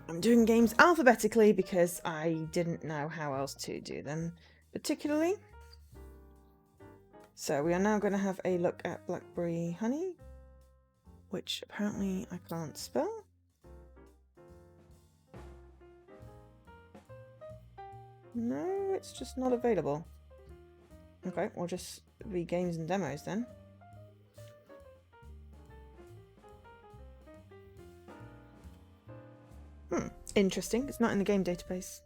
I'm doing games alphabetically because I didn't know how else to do them particularly. So we are now going to have a look at Blackberry Honey, which apparently I can't spell. No, it's just not available. Okay, we'll just be games and demos then. Interesting. It's not in the game database.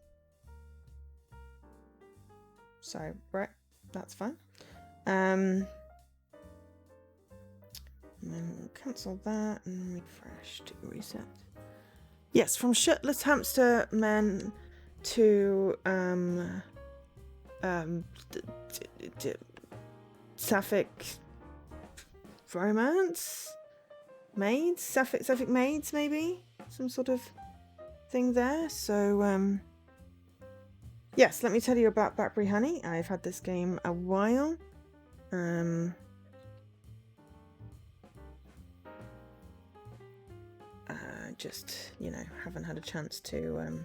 So, right, that's fine. And then we'll cancel that and refresh to reset. Yes, from shirtless hamster men to sapphic romance maids, sapphic maids, maybe some sort of thing there. So yes, let me tell you about Blackberry Honey. I've had this game a while. Just, you know, haven't had a chance to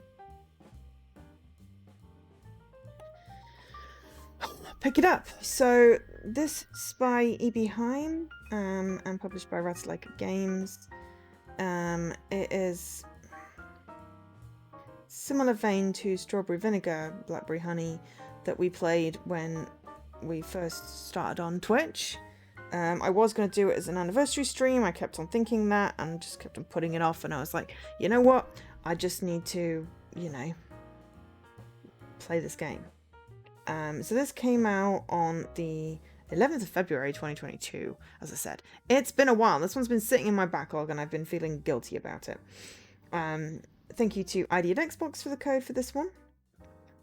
pick it up. So this is by ebi-home and published by Rattlelaker Games. It is similar vein to Strawberry Vinegar Blackberry Honey that we played when we first started on Twitch. I was going to do it as an anniversary stream. I kept on thinking that and just kept on putting it off, and I was like, you know what, I just need to, you know, play this game. So this came out on the 11th of February 2022. As I said, it's been a while. This one's been sitting in my backlog and I've been feeling guilty about it. Thank you to ID at Xbox for the code for this one.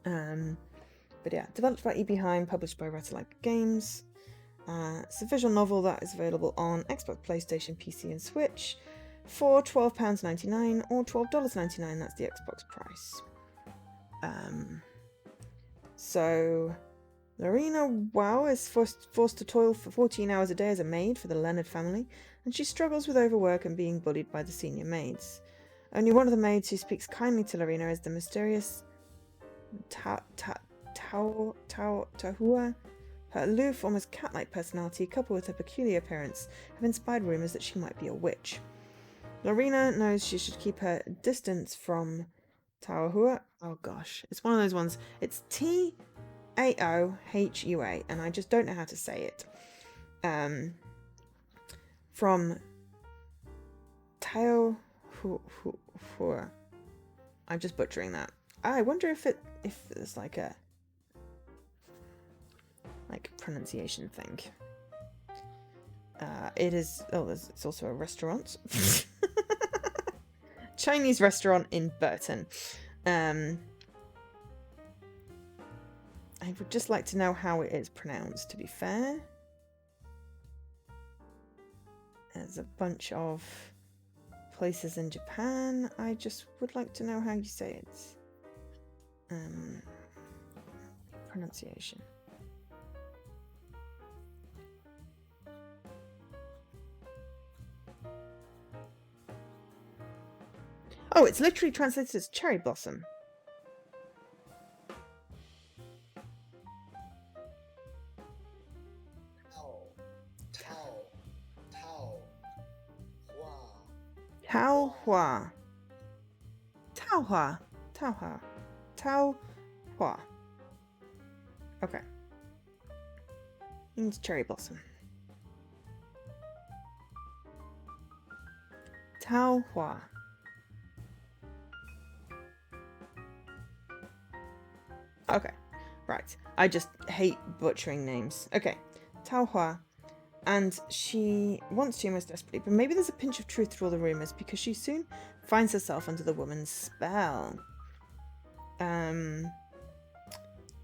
But yeah, developed by ebi-home, published by Rattlelaker Games. It's a visual novel that is available on Xbox, PlayStation, PC and Switch for £12.99 or $12.99. That's the Xbox price. So Lorena Wow is forced to toil for 14 hours a day as a maid for the Leonard family, and she struggles with overwork and being bullied by the senior maids. Only one of the maids who speaks kindly to Lorena is the mysterious Tahua. Her aloof, almost cat-like personality, coupled with her peculiar appearance, have inspired rumours that she might be a witch. Lorena knows she should keep her distance from Tahua. Oh gosh, it's one of those ones. It's Taohua, and I just don't know how to say it. From Tahua. I'm just butchering that. I wonder if there's like a pronunciation thing. It is. Oh, it's also a restaurant. Chinese restaurant in Burton. I would just like to know how it is pronounced, to be fair. There's a bunch of places in Japan. I just would like to know how you say it. Pronunciation. Oh, it's literally translated as cherry blossom. Taohua. Okay. Means cherry blossom. Taohua. Okay, right. I just hate butchering names. Okay, Taohua. And she wants to most desperately, but maybe there's a pinch of truth to all the rumours because she soon finds herself under the woman's spell.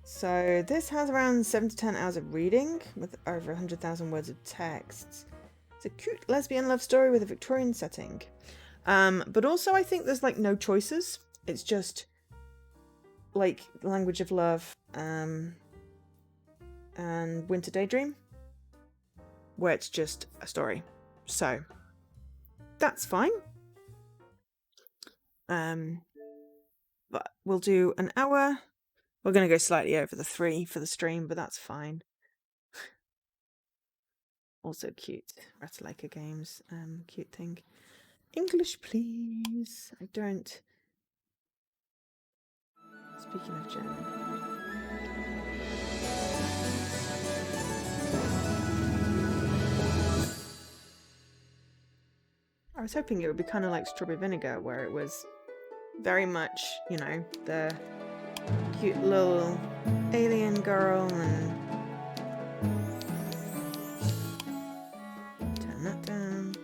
So this has around 7 to 10 hours of reading with over 100,000 words of text. It's a cute lesbian love story with a Victorian setting. But also I think there's like no choices. It's just like Language of Love and Winter Daydream, where it's just a story. So that's fine. But we'll do an hour. We're going to go slightly over the 3 for the stream, but that's fine. Also cute. Ratalaika Games. Cute thing. English, please. I don't. Speaking of German. I was hoping it would be kind of like Strawberry Vinegar, where it was very much, you know, the cute little alien girl and turn that down,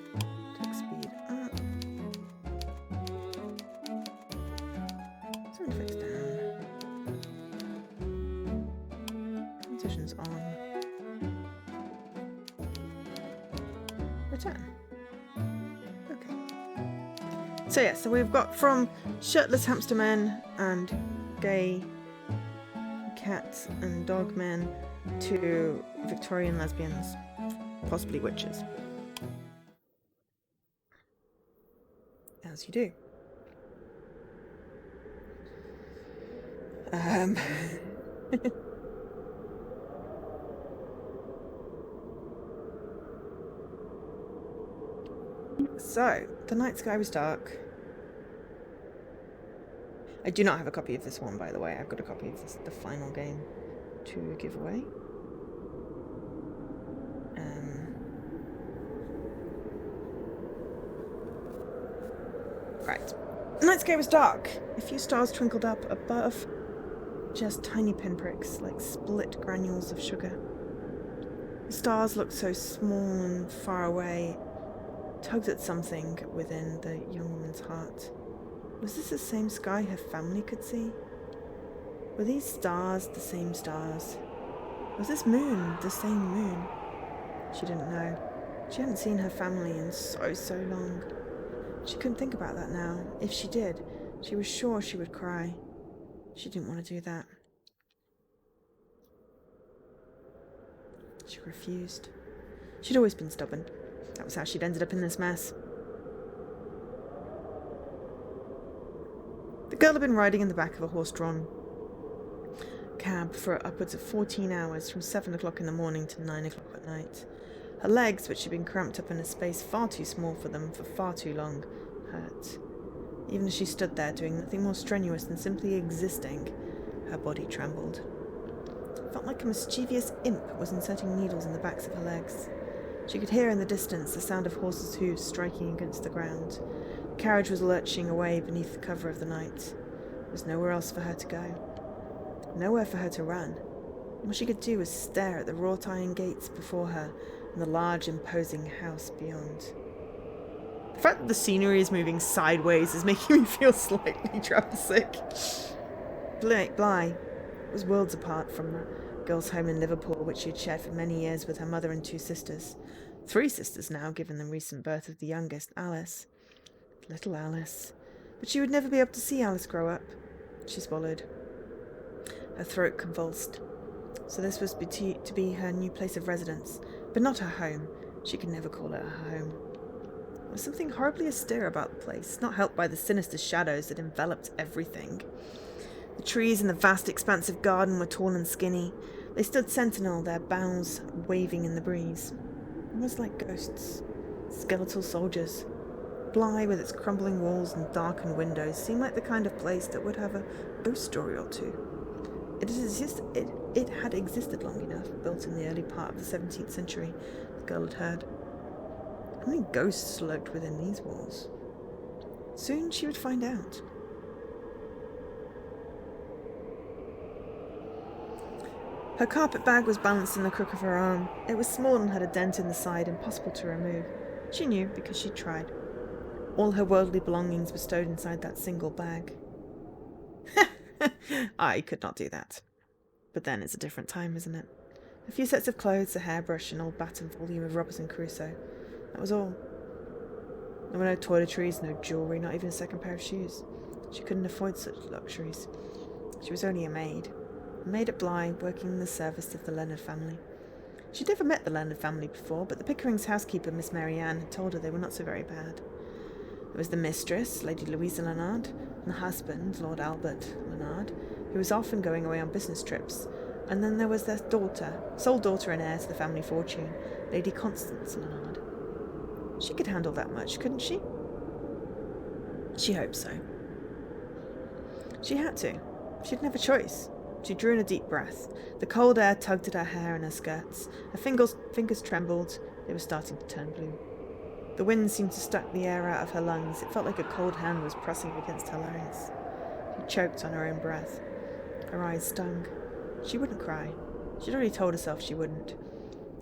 text speed up, sound effects down, transitions on, return. Okay. So yeah, so we've got from shirtless hamster men and gay cats and dog men to Victorian lesbians, possibly witches. As you do. So, the night sky was dark. I do not have a copy of this one, by the way. I've got a copy of the final game to give away. Right. The night sky was dark. A few stars twinkled up above. Just tiny pinpricks, like split granules of sugar. The stars looked so small and far away, tugged at something within the young woman's heart. Was this the same sky her family could see? Were these stars the same stars? Was this moon the same moon? She didn't know. She hadn't seen her family in so long. She couldn't think about that now. If she did, she was sure she would cry. She didn't want to do that. She refused. She'd always been stubborn. That was how she'd ended up in this mess. The girl had been riding in the back of a horse-drawn cab for upwards of 14 hours, from 7 o'clock in the morning to 9 o'clock at night. Her legs, which had been cramped up in a space far too small for them for far too long, hurt. Even as she stood there doing nothing more strenuous than simply existing, her body trembled. It felt like a mischievous imp was inserting needles in the backs of her legs. She could hear in the distance the sound of horses' hooves striking against the ground. The carriage was lurching away beneath the cover of the night. There was nowhere else for her to go. Nowhere for her to run. All she could do was stare at the wrought iron gates before her and the large, imposing house beyond. The fact that the scenery is moving sideways is making me feel slightly travel sick. Bly was worlds apart from the girl's home in Liverpool, which she had shared for many years with her mother and 2 sisters. 3 sisters now, given the recent birth of the youngest, Alice. Little Alice. But she would never be able to see Alice grow up. She swallowed. Her throat convulsed. So this was to be her new place of residence, but not her home. She could never call it her home. There was something horribly austere about the place, not helped by the sinister shadows that enveloped everything. The trees in the vast expansive garden were tall and skinny. They stood sentinel, their boughs waving in the breeze. Almost like ghosts. Skeletal soldiers. Bly, with its crumbling walls and darkened windows, seemed like the kind of place that would have a ghost story or two. It had existed long enough, built in the early part of the 17th century, the girl had heard. How many ghosts lurked within these walls? Soon she would find out. Her carpet bag was balanced in the crook of her arm. It was small and had a dent in the side, impossible to remove. She knew, because she'd tried. All her worldly belongings were stowed inside that single bag. I could not do that. But then it's a different time, isn't it? A few sets of clothes, a hairbrush, an old Batten volume of Robinson Crusoe. That was all. There were no toiletries, no jewellery, not even a second pair of shoes. She couldn't afford such luxuries. She was only a maid at Bly, working in the service of the Leonard family. She'd never met the Leonard family before, but the Pickerings' housekeeper, Miss Mary Ann, had told her they were not so very bad. There was the mistress, Lady Louisa Leonard, and the husband, Lord Albert Leonard, who was often going away on business trips. And then there was their daughter, sole daughter and heir to the family fortune, Lady Constance Leonard. She could handle that much, couldn't she? She hoped so. She had to. She didn't have a choice. She drew in a deep breath. The cold air tugged at her hair and her skirts. Her fingers trembled. They were starting to turn blue. The wind seemed to suck the air out of her lungs. It felt like a cold hand was pressing against her larynx. She choked on her own breath. Her eyes stung. She wouldn't cry. She'd already told herself she wouldn't.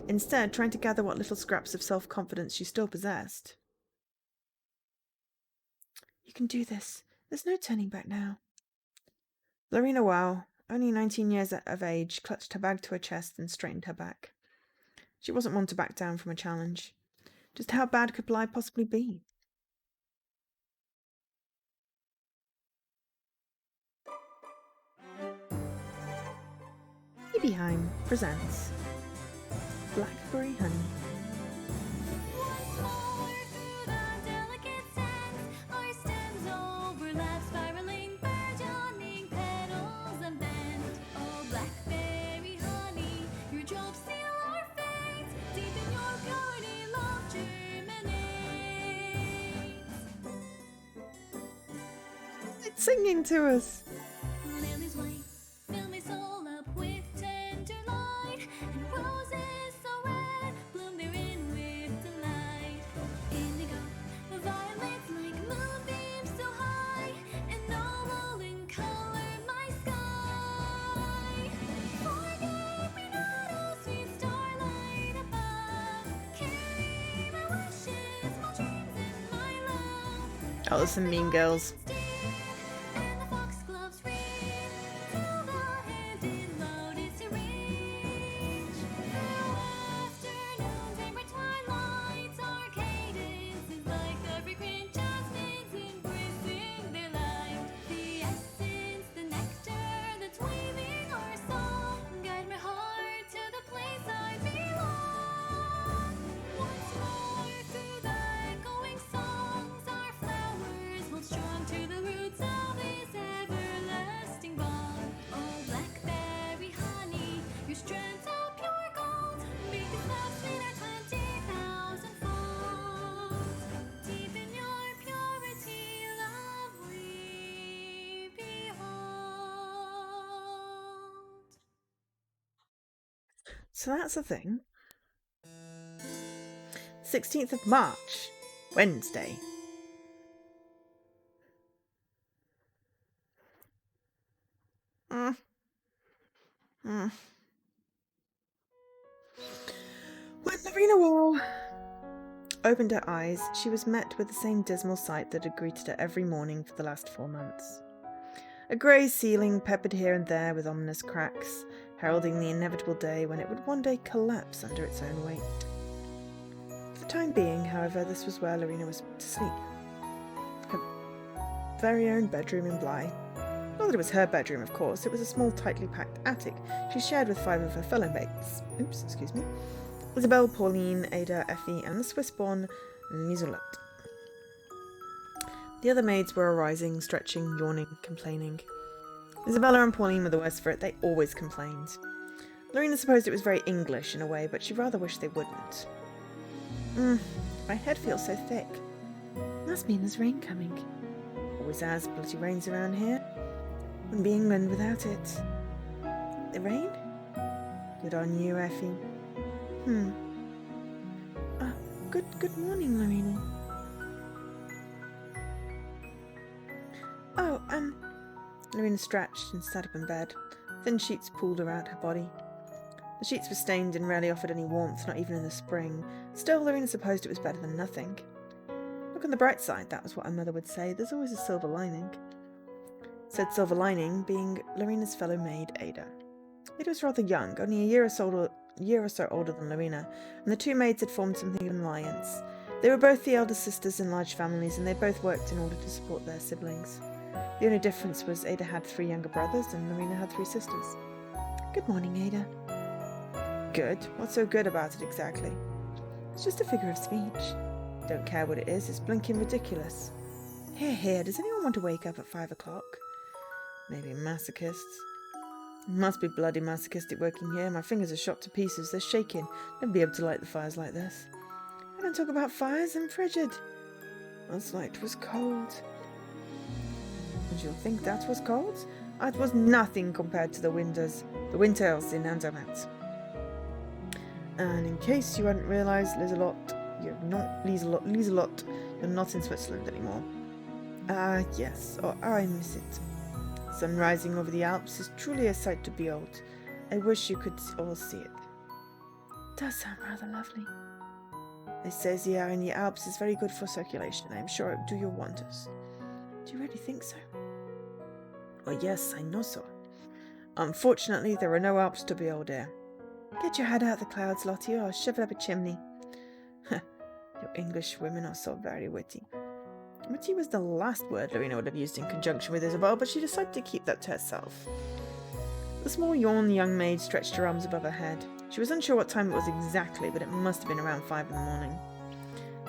Instead, trying to gather what little scraps of self-confidence she still possessed. You can do this. There's no turning back now. Lorena Wow, only 19 years of age, clutched her bag to her chest and straightened her back. She wasn't one to back down from a challenge. Just how bad could Bly possibly be? ebi-home presents Blackberry Honey. It's singing to us. Oh, there's some Mean Girls. So that's the thing. 16th of March, Wednesday. When Lorena Wall opened her eyes, she was met with the same dismal sight that had greeted her every morning for the last 4 months. A grey ceiling peppered here and there with ominous cracks, heralding the inevitable day when it would one day collapse under its own weight. For the time being, however, this was where Lorena was to sleep. Her very own bedroom in Bly. Not that it was her bedroom, of course. It was a small, tightly packed attic she shared with 5 of her fellow mates. Isabelle, Pauline, Ada, Effie, and the Swiss-born Liselott. The other maids were arising, stretching, yawning, complaining. Isabella and Pauline were the worst for it. They always complained. Lorena supposed it was very English in a way, but she rather wished they wouldn't. My head feels so thick. Must mean there's rain coming. Always has bloody rains around here. Wouldn't be England without it. The rain? Good on you, Effie. Good morning, Lorena. Oh, Lorena stretched and sat up in bed. Thin sheets pulled around her body. The sheets were stained and rarely offered any warmth, not even in the spring. Still, Lorena supposed it was better than nothing. Look on the bright side, that was what her mother would say. There's always a silver lining. Said silver lining being Lorena's fellow maid, Ada. Ada was rather young, only a year or so older than Lorena, and the 2 maids had formed something of an alliance. They were both the elder sisters in large families, and they both worked in order to support their siblings. The only difference was Ada had 3 younger brothers, and Lorena had 3 sisters. Good morning, Ada. Good? What's so good about it exactly? It's just a figure of speech. Don't care what it is, it's blinking ridiculous. Here, does anyone don't want to wake up at 5 o'clock. Maybe masochists. Must be bloody masochistic working here. My fingers are shot to pieces. They're shaking. Never be able to light the fires like this. I don't talk about fires. I'm frigid. Last night was cold. Did you think that was cold? It was nothing compared to the winters in Andermatt. And in case you hadn't realised, Lieselot, you're not in Switzerland anymore. Ah, yes. Oh, I miss it. Sun rising over the Alps is truly a sight to behold. I wish you could all see it. It does sound rather lovely. They say the air in the Alps is very good for circulation. I am sure it would do you wonders. Do you really think so? Oh yes, I know so. Unfortunately, there are no Alps to behold here. Get your head out of the clouds, Lottie, or I'll shove it up a chimney. Your English women are so very witty. Witty was the last word Lorena would have used in conjunction with Isabel, but she decided to keep that to herself. The small yawn young maid stretched her arms above her head. She was unsure what time it was exactly, but it must have been around 5 in the morning.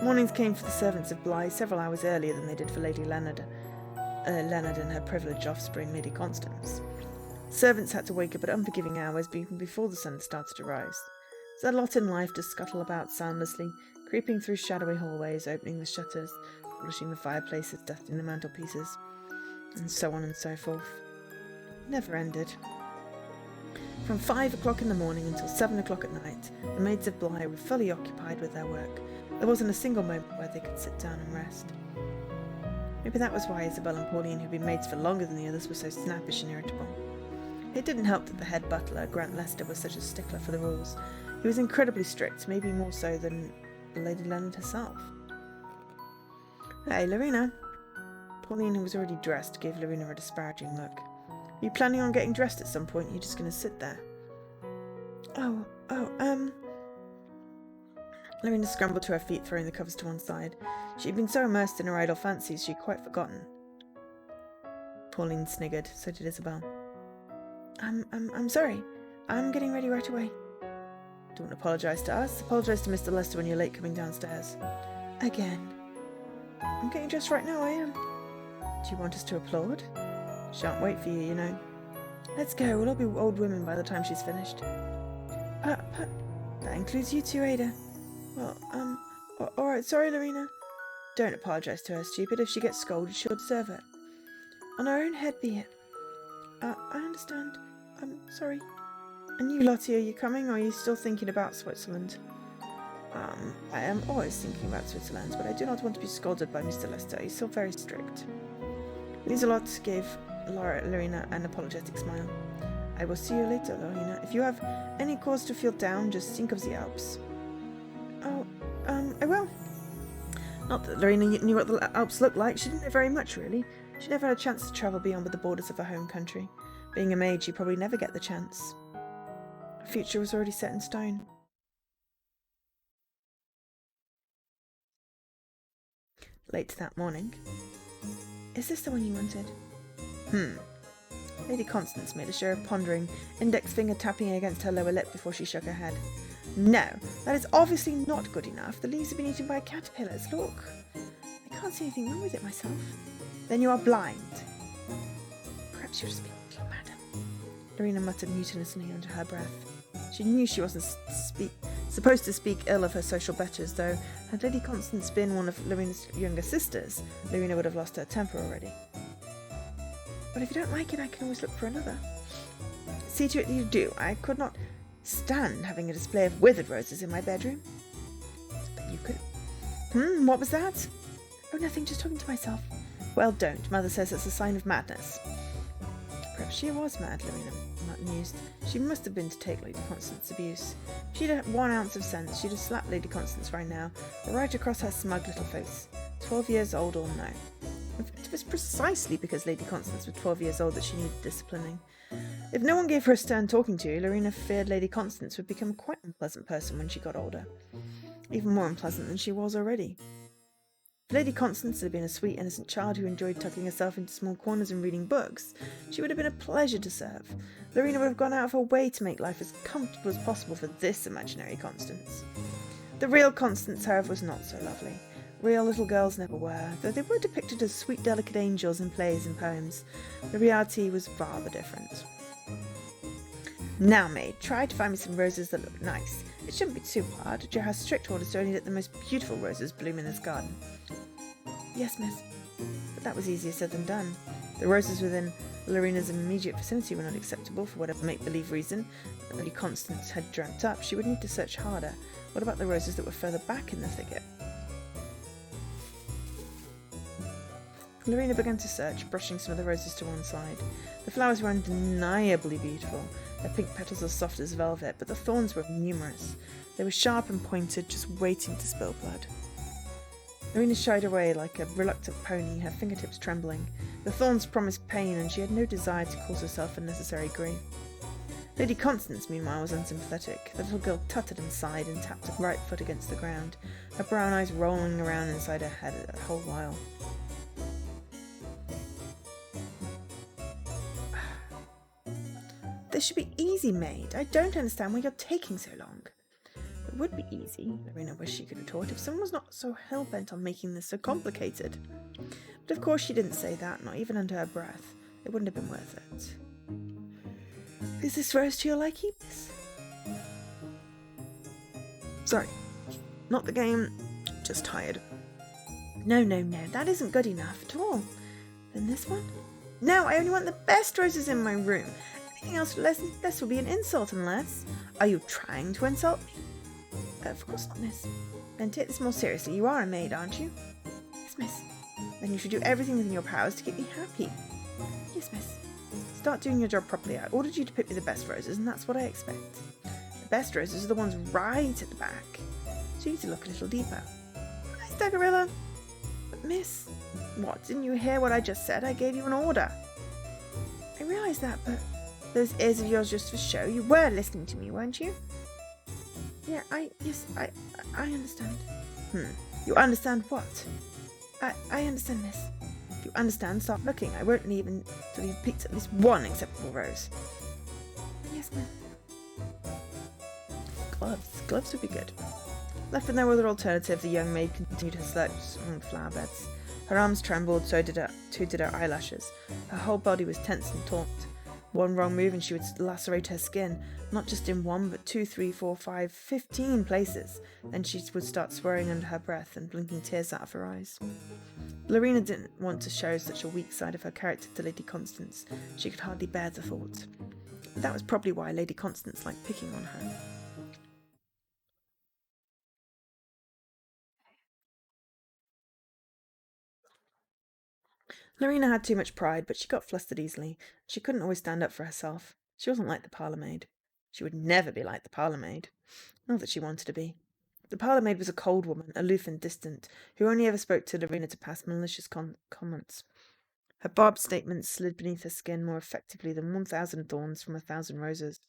Mornings came for the servants of Bly several hours earlier than they did for Lady Leonard and her privileged offspring, Lady Constance. Servants had to wake up at unforgiving hours even before the sun started to rise. It's a lot in life to scuttle about soundlessly, creeping through shadowy hallways, opening the shutters, polishing the fireplaces, dusting the mantelpieces, and so on and so forth. It never ended. From 5 o'clock in the morning until 7 o'clock at night, the maids of Bly were fully occupied with their work. There wasn't a single moment where they could sit down and rest. Maybe that was why Isabel and Pauline, who'd been maids for longer than the others, were so snappish and irritable. It didn't help that the head butler, Grant Lester, was such a stickler for the rules. He was incredibly strict, maybe more so than Lady Leonard herself. Hey, Lorena. Pauline, who was already dressed, gave Lorena a disparaging look. Are you planning on getting dressed at some point? You're just going to sit there? Lorena scrambled to her feet, throwing the covers to one side. She had been so immersed in her idle fancies she had quite forgotten. Pauline sniggered, so did Isabel. I'm sorry. I'm getting ready right away. Don't apologise to us. Apologise to Mr. Lester when you're late coming downstairs. Again. I'm getting dressed right now, I am. Do you want us to applaud? Shan't wait for you, you know. Let's go. We'll all be old women by the time she's finished. That includes you too, Ada. Well, alright, sorry, Lorena. Don't apologise to her, stupid. If she gets scolded, she'll deserve it. On her own head be it. I understand. I'm sorry. And you, Lottie, are you coming, or are you still thinking about Switzerland? I am always thinking about Switzerland, but I do not want to be scolded by Mr. Lester. He's so very strict. Lieselot gave Lorena an apologetic smile. I will see you later, Lorena. If you have any cause to feel down, just think of the Alps. I will. Not that Lorena knew what the Alps looked like. She didn't know very much, really. She never had a chance to travel beyond the borders of her home country. Being a maid, she'd probably never get the chance. Her future was already set in stone. Late that morning. Is this the one you wanted? Lady Constance made a show of pondering, index finger tapping against her lower lip before she shook her head. No, that is obviously not good enough. The leaves have been eaten by caterpillars. Look. I can't see anything wrong with it myself. Then you are blind. Perhaps you're speaking to your madam. Lorena muttered mutinously under her breath. She knew she wasn't supposed to speak ill of her social betters, though had Lady Constance been one of Lorena's younger sisters, Lorena would have lost her temper already. But if you don't like it, I can always look for another. See to it that you do. I could not stand having a display of withered roses in my bedroom. But you could... What was that? Oh, nothing, just talking to myself. Well, don't. Mother says it's a sign of madness. Perhaps she was mad, Lorena mused. She must have been to take Lady Constance's abuse. If she'd had 1 ounce of sense, she'd have slapped Lady Constance right now, right across her smug little face. 12 years old or no. It was precisely because Lady Constance was 12 years old that she needed disciplining. If no one gave her a stern talking to, Lorena feared Lady Constance would become quite an unpleasant person when she got older. Even more unpleasant than she was already. If Lady Constance had been a sweet, innocent child who enjoyed tucking herself into small corners and reading books, she would have been a pleasure to serve. Lorena would have gone out of her way to make life as comfortable as possible for this imaginary Constance. The real Constance, however, was not so lovely. Real little girls never were, though they were depicted as sweet, delicate angels in plays and poems. The reality was rather different. Now, maid, try to find me some roses that look nice. It shouldn't be too hard. Joe has strict orders to only let the most beautiful roses bloom in his garden. Yes, miss. But that was easier said than done. The roses within Lorena's immediate vicinity were not acceptable for whatever make-believe reason that Lady Constance had dreamt up. She would need to search harder. What about the roses that were further back in the thicket? Lorena began to search, brushing some of the roses to one side. The flowers were undeniably beautiful, their pink petals as soft as velvet, but the thorns were numerous. They were sharp and pointed, just waiting to spill blood. Lorena shied away like a reluctant pony, her fingertips trembling. The thorns promised pain, and she had no desire to cause herself unnecessary grief. Lady Constance, meanwhile, was unsympathetic. The little girl tutted and sighed and tapped her right foot against the ground, her brown eyes rolling around inside her head the whole while. This should be easy, maid. I don't understand why you're taking so long. It would be easy, Lorena wished she could retort, if someone was not so hell-bent on making this so complicated. But of course she didn't say that, not even under her breath. It wouldn't have been worth it. Is this rose to your liking? Sorry, not the game, just tired. No, that isn't good enough at all. Then this one? No, I only want the best roses in my room. Anything else less will be an insult unless... Are you trying to insult me? Of course not, miss. Then take this more seriously. You are a maid, aren't you? Yes, miss. Then you should do everything within your powers to keep me happy. Yes, miss. Start doing your job properly. I ordered you to pick me the best roses, and that's what I expect. The best roses are the ones right at the back. So you need to look a little deeper. Nice, Dagarilla. But miss... What, didn't you hear what I just said? I gave you an order. I realise that, but... Those ears of yours just for show. You were listening to me, weren't you? Yeah, I understand. You understand what? I understand, miss. If you understand, start looking. I won't leave until you've picked at least one acceptable rose. Yes, ma'am. Gloves would be good. Left with no other alternative, the young maid continued her search among the flower beds. Her arms trembled, too did her eyelashes. Her whole body was tense and taut. One wrong move and she would lacerate her skin, not just in 1, but 2, 3, 4, 5, 15 places. Then she would start swearing under her breath and blinking tears out of her eyes. Lorena didn't want to show such a weak side of her character to Lady Constance. She could hardly bear the thought. But that was probably why Lady Constance liked picking on her. Lorena had too much pride, but she got flustered easily. She couldn't always stand up for herself. She wasn't like the parlour maid. She would never be like the parlour maid. Not that she wanted to be. The parlour maid was a cold woman, aloof and distant, who only ever spoke to Lorena to pass malicious comments. Her barbed statements slid beneath her skin more effectively than 1,000 thorns from 1,000 roses.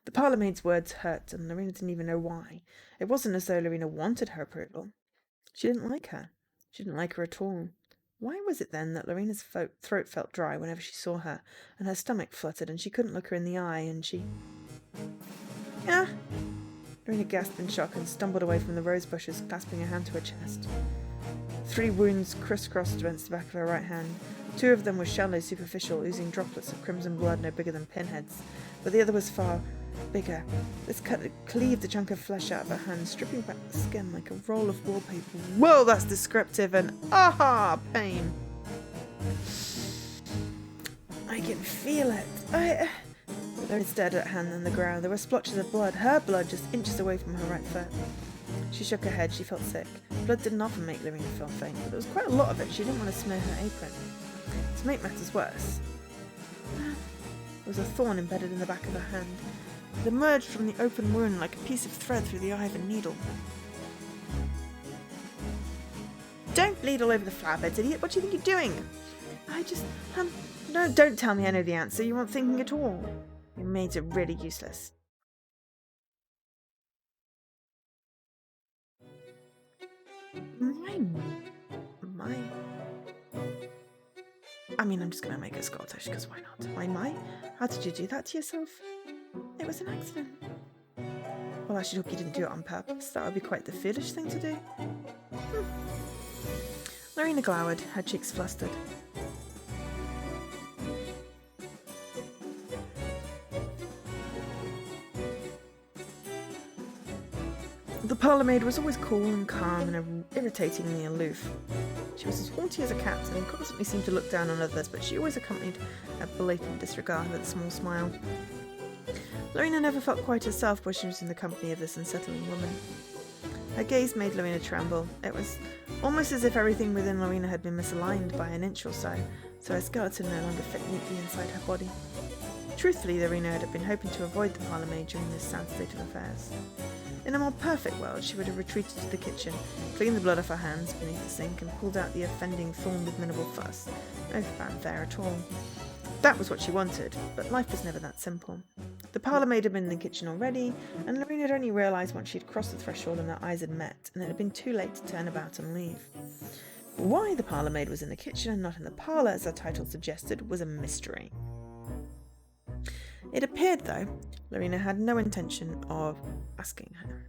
The parlour maid's words hurt, and Lorena didn't even know why. It wasn't as though Lorena wanted her approval. She didn't like her. She didn't like her at all. Why was it then that Lorena's throat felt dry whenever she saw her, and her stomach fluttered, and she couldn't look her in the eye, and she... Ah! Lorena gasped in shock and stumbled away from the rose bushes, clasping her hand to her chest. 3 wounds crisscrossed against the back of her right hand. 2 of them were shallow, superficial, oozing droplets of crimson blood no bigger than pinheads, but the other was far bigger. This cut cleaved a chunk of flesh out of her hand, stripping back the skin like a roll of wallpaper. Whoa, that's descriptive, and aha, pain. I can feel it. Lorena stared at her hand on the ground. There were splotches of blood, her blood, just inches away from her right foot. She shook her head. She felt sick. Blood didn't often make Lorena feel faint, but there was quite a lot of it. She didn't want to smear her apron. To make matters worse, there was a thorn embedded in the back of her hand. It emerged from the open wound like a piece of thread through the eye of a needle. Don't bleed all over the flower beds, idiot. What do you think you're doing? I just... No, don't tell me I know the answer. You weren't thinking at all. Your maids are really useless. My... I mean, I'm just going to make it Scottish, because why not? My? How did you do that to yourself? It was an accident. Well, I should hope you didn't do it on purpose. That would be quite the foolish thing to do. Lorena glowered, her cheeks flustered. The parlourmaid was always cool and calm and irritatingly aloof. She was as haughty as a cat and constantly seemed to look down on others, but she always accompanied a blatant disregard with a small smile. Lorena never felt quite herself when she was in the company of this unsettling woman. Her gaze made Lorena tremble. It was almost as if everything within Lorena had been misaligned by an inch or so her skeleton no longer fit neatly inside her body. Truthfully, Lorena had been hoping to avoid the parlourmaid during this sad state of affairs. In a more perfect world, she would have retreated to the kitchen, cleaned the blood off her hands beneath the sink, and pulled out the offending thorn with minimal fuss. No fanfare at all. That was what she wanted, but life was never that simple. The parlourmaid had been in the kitchen already, and Lorena had only realised once she had crossed the threshold and their eyes had met, and it had been too late to turn about and leave. Why the parlourmaid was in the kitchen and not in the parlour, as her title suggested, was a mystery. It appeared, though, Lorena had no intention of asking her.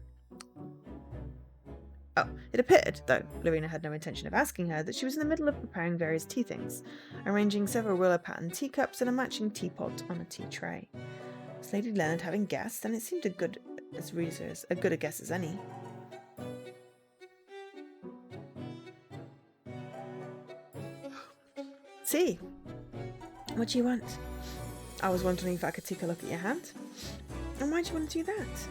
That she was in the middle of preparing various tea things, arranging several willow-patterned teacups and a matching teapot on a tea tray. Was Lady Leonard having guests? And it seemed as good a guess as any. See, what do you want? I was wondering if I could take a look at your hand. And why do you want to do that?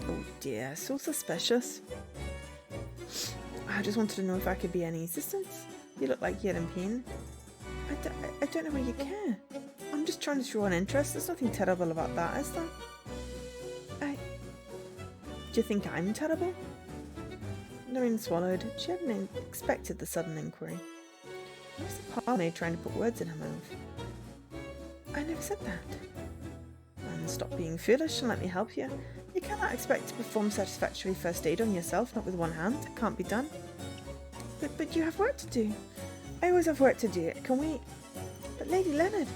Oh dear, so suspicious. I just wanted to know if I could be any assistance. You look like you're in pain. I don't know why you care. I'm just trying to show an interest. There's nothing terrible about that, is there? Do you think I'm terrible? Lorraine swallowed. She hadn't expected the sudden inquiry. Why was the parlourmaid trying to put words in her mouth? I never said that. And stop being foolish and let me help you. You cannot expect to perform satisfactory first aid on yourself, not with one hand. It can't be done. But you have work to do. I always have work to do. Can we... But Lady Leonard...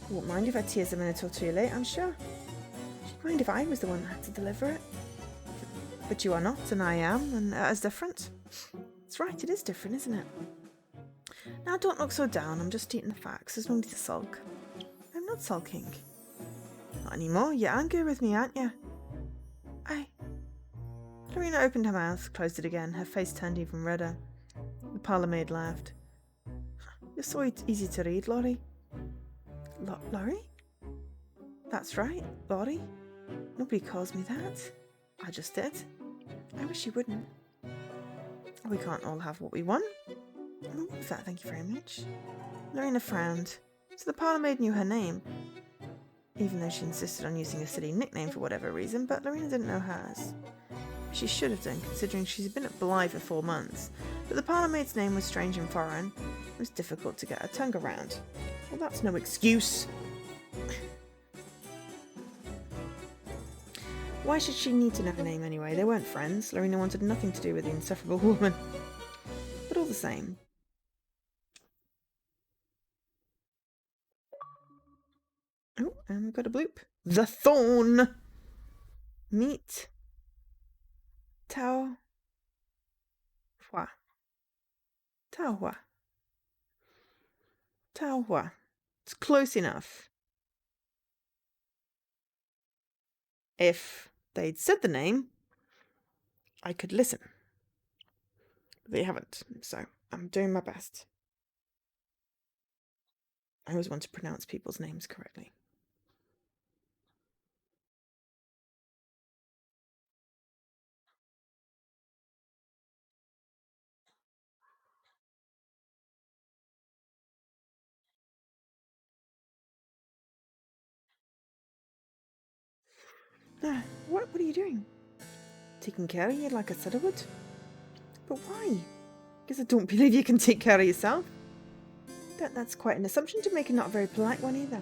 I won't mind if her tea is a minute or two late, I'm sure. She'd mind if I was the one that had to deliver it. But you are not, and I am, and that is different. That's right, it is different, isn't it? Now don't look so down, I'm just stating the facts. There's no need to sulk. I'm not sulking. Not anymore. You're angry with me, aren't you? Lorena opened her mouth, closed it again, her face turned even redder. The parlourmaid laughed. You're so easy to read, Laurie. Laurie? That's right, Laurie. Nobody calls me that. I just did. I wish you wouldn't. We can't all have what we want. I'm aware of that, thank you very much. Lorena frowned. So the parlourmaid knew her name, even though she insisted on using a silly nickname for whatever reason, but Lorena didn't know hers. She should have done, considering she'd been at Bly for 4 months, but the parlourmaid's name was strange and foreign. It was difficult to get her tongue around. Well, that's no excuse. Why should she need to know her name anyway? They weren't friends. Lorena wanted nothing to do with the insufferable woman. But all the same. Oh, and we've got a bloop. The Thorn! Meet Tao Hua. Tao Hua. Tao Hua. It's close enough. If they'd said the name, I could listen. But they haven't, so I'm doing my best. I always want to pronounce people's names correctly. What are you doing? Taking care of you like I said I would? But why? Because I don't believe you can take care of yourself. That's quite an assumption to make, and not a very polite one either.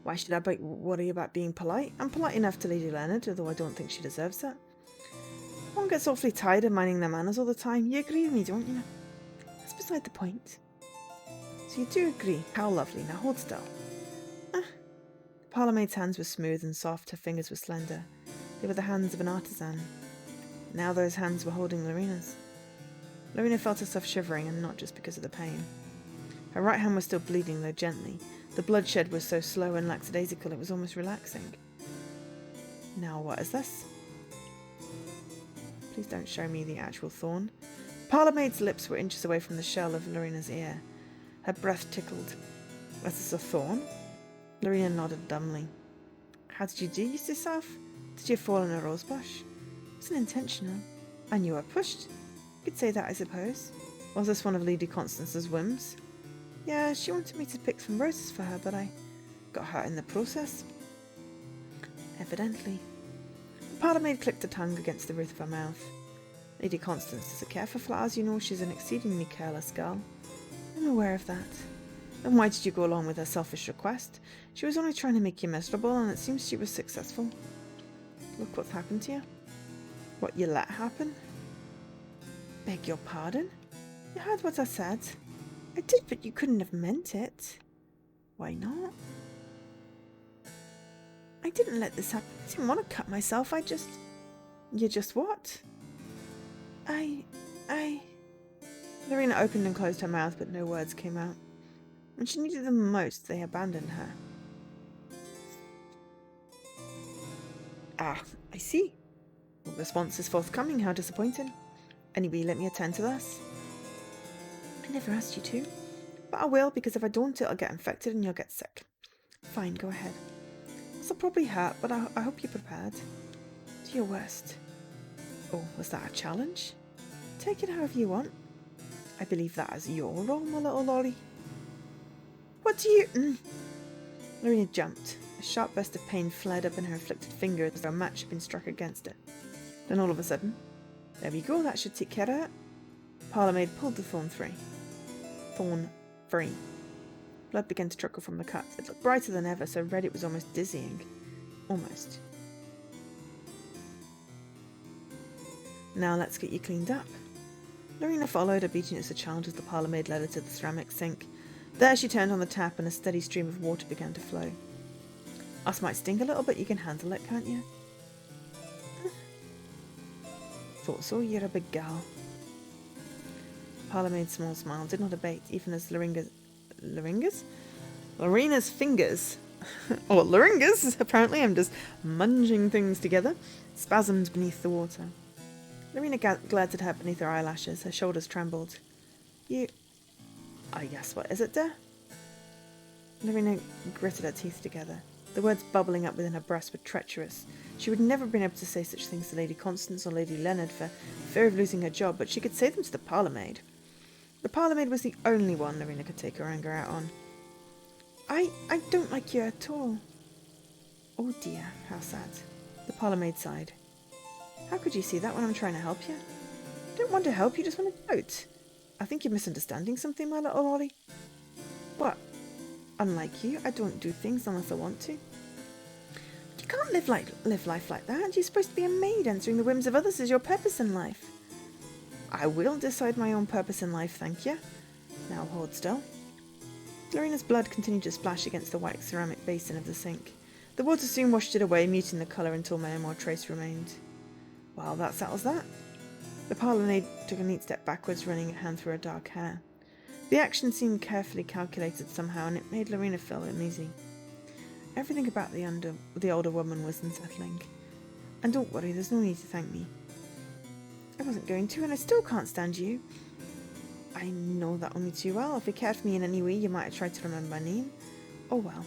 Why should I worry about being polite? I'm polite enough to Lady Leonard, although I don't think she deserves it. One gets awfully tired of minding their manners all the time. You agree with me, don't you? That's beside the point. So you do agree. How lovely. Now hold still. The parlourmaid's hands were smooth and soft, her fingers were slender. They were the hands of an artisan. Now those hands were holding Lorena's. Lorena felt herself shivering, and not just because of the pain. Her right hand was still bleeding, though gently. The bloodshed was so slow and lackadaisical it was almost relaxing. Now what is this? Please don't show me the actual thorn. Parlourmaid's lips were inches away from the shell of Lorena's ear. Her breath tickled. Was this a thorn? Lorena nodded dumbly. How did you do yourself? Did you fall in a rosebush? It wasn't intentional. And you were pushed? You could say that, I suppose. Was this one of Lady Constance's whims? Yeah, she wanted me to pick some roses for her, but I got hurt in the process. Evidently. The parlourmaid clicked her tongue against the roof of her mouth. Lady Constance doesn't care for flowers, you know. She's an exceedingly careless girl. I'm aware of that. Then why did you go along with her selfish request? She was only trying to make you miserable, and it seems she was successful. Look what's happened to you. What you let happen? Beg your pardon? You heard what I said. I did, but you couldn't have meant it. Why not? I didn't let this happen. I didn't want to cut myself. You just what? Lorena opened and closed her mouth, but no words came out. When she needed them most, they abandoned her. Ah, I see. No response is forthcoming. How disappointing. Anyway, let me attend to this. I never asked you to, but I will, because if I don't, it'll get infected and you'll get sick. Fine, go ahead. This'll probably hurt, but I hope you're prepared. Do your worst. Oh, was that a challenge? Take it however you want. I believe that is your role, my little lolly. What do you... Lorena jumped. A sharp burst of pain flared up in her afflicted finger as though a match had been struck against it. Then all of a sudden, there we go, that should take care of it. Parlourmaid pulled the thorn free. Thorn free. Blood began to trickle from the cut. It looked brighter than ever, so red it was almost dizzying. Almost. Now let's get you cleaned up. Lorena followed, obedient as a child, as the parlourmaid led her to the ceramic sink. There she turned on the tap and a steady stream of water began to flow. Us might sting a little, but you can handle it, can't you? Thought so, you're a big gal. Parlourmaid's small smile did not abate, even as Lorena's fingers, or Lorenga's, apparently I'm just munging things together, spasmed beneath the water. Lorena glared at her beneath her eyelashes. Her shoulders trembled. Yes, what is it, dear? Lorena gritted her teeth together. The words bubbling up within her breast were treacherous. She would never have been able to say such things to Lady Constance or Lady Leonard for fear of losing her job, but she could say them to the parlourmaid. The parlourmaid was the only one Lorena could take her anger out on. I don't like you at all. Oh dear, how sad. The parlourmaid sighed. How could you see that when I'm trying to help you? I don't want to help you, just want to dote. I think you're misunderstanding something, my little Ollie. What? Unlike you, I don't do things unless I want to. You can't live life like that. You're supposed to be a maid. Answering the whims of others is your purpose in life. I will decide my own purpose in life, thank you. Now hold still. Lorena's blood continued to splash against the white ceramic basin of the sink. The water soon washed it away, muting the colour until no more trace remained. Well, that settles that. The parlourmaid took a neat step backwards, running a hand through her dark hair. The action seemed carefully calculated somehow, and it made Lorena feel uneasy. Everything about the older woman was unsettling. And don't worry, there's no need to thank me. I wasn't going to, and I still can't stand you. I know that only too well. If you cared for me in any way, you might have tried to remember my name. Oh well.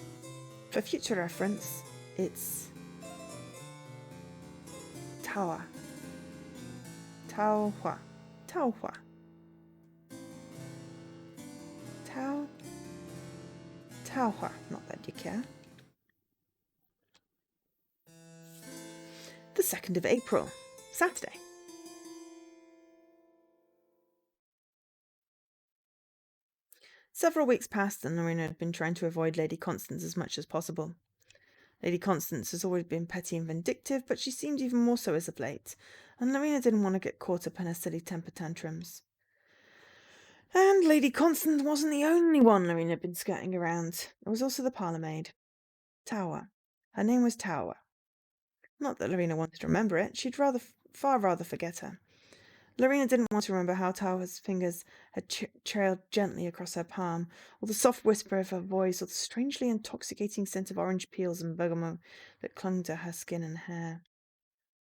For future reference, it's... Taohua. Taohua. Taohua. Taohua. Not that you care. The 2nd of April. Saturday. Several weeks passed, and Lorena had been trying to avoid Lady Constance as much as possible. Lady Constance has always been petty and vindictive, but she seemed even more so as of late, and Lorena didn't want to get caught up in her silly temper tantrums. And Lady Constance wasn't the only one Lorena had been skirting around. There was also the parlourmaid. Taohua. Her name was Taohua. Not that Lorena wanted to remember it. She'd far rather forget her. Lorena didn't want to remember how Tawa's fingers had trailed gently across her palm, or the soft whisper of her voice, or the strangely intoxicating scent of orange peels and bergamot that clung to her skin and hair.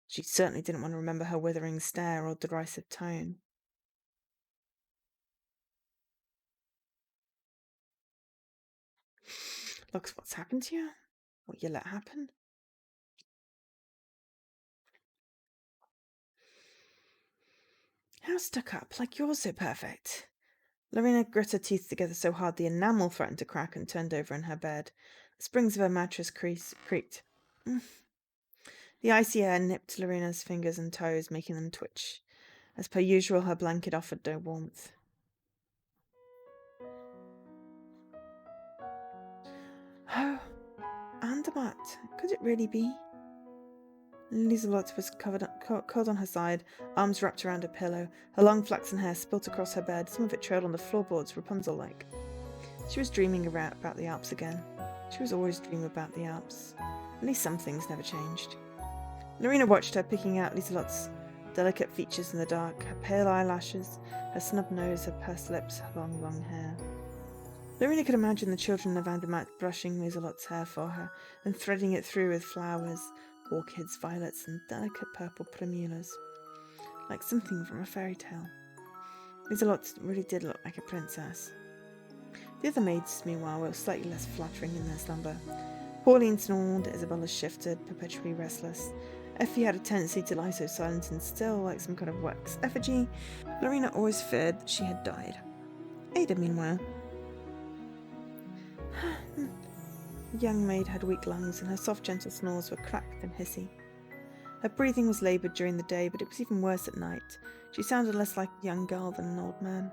She certainly didn't want to remember her withering stare or derisive tone. Look, what's happened to you? What you let happen? How stuck up, like you're so perfect. Lorena grit her teeth together so hard the enamel threatened to crack and turned over in her bed. The springs of her mattress creaked. The icy air nipped Lorena's fingers and toes, making them twitch. As per usual, her blanket offered no warmth. Oh, Andermatt, could it really be? Lieselotte was curled on her side, arms wrapped around her pillow. Her long flaxen hair spilt across her bed, some of it trailed on the floorboards, Rapunzel-like. She was dreaming about the Alps again. She was always dreaming about the Alps. At least some things never changed. Lorena watched her, picking out Lieselotte's delicate features in the dark, her pale eyelashes, her snub nose, her pursed lips, her long hair. Lorena could imagine the children of Andermatt brushing Lieselotte's hair for her, and threading it through with flowers, orchids, violets, and delicate purple primulas, like something from a fairy tale. Lieselotte really did look like a princess. The other maids, meanwhile, were slightly less flattering in their slumber. Pauline snored, Isabella shifted, perpetually restless. Effie had a tendency to lie so silent and still, like some kind of wax effigy. Lorena always feared that she had died. Ada, meanwhile. The young maid had weak lungs, and her soft, gentle snores were cracked and hissy. Her breathing was laboured during the day, but it was even worse at night. She sounded less like a young girl than an old man.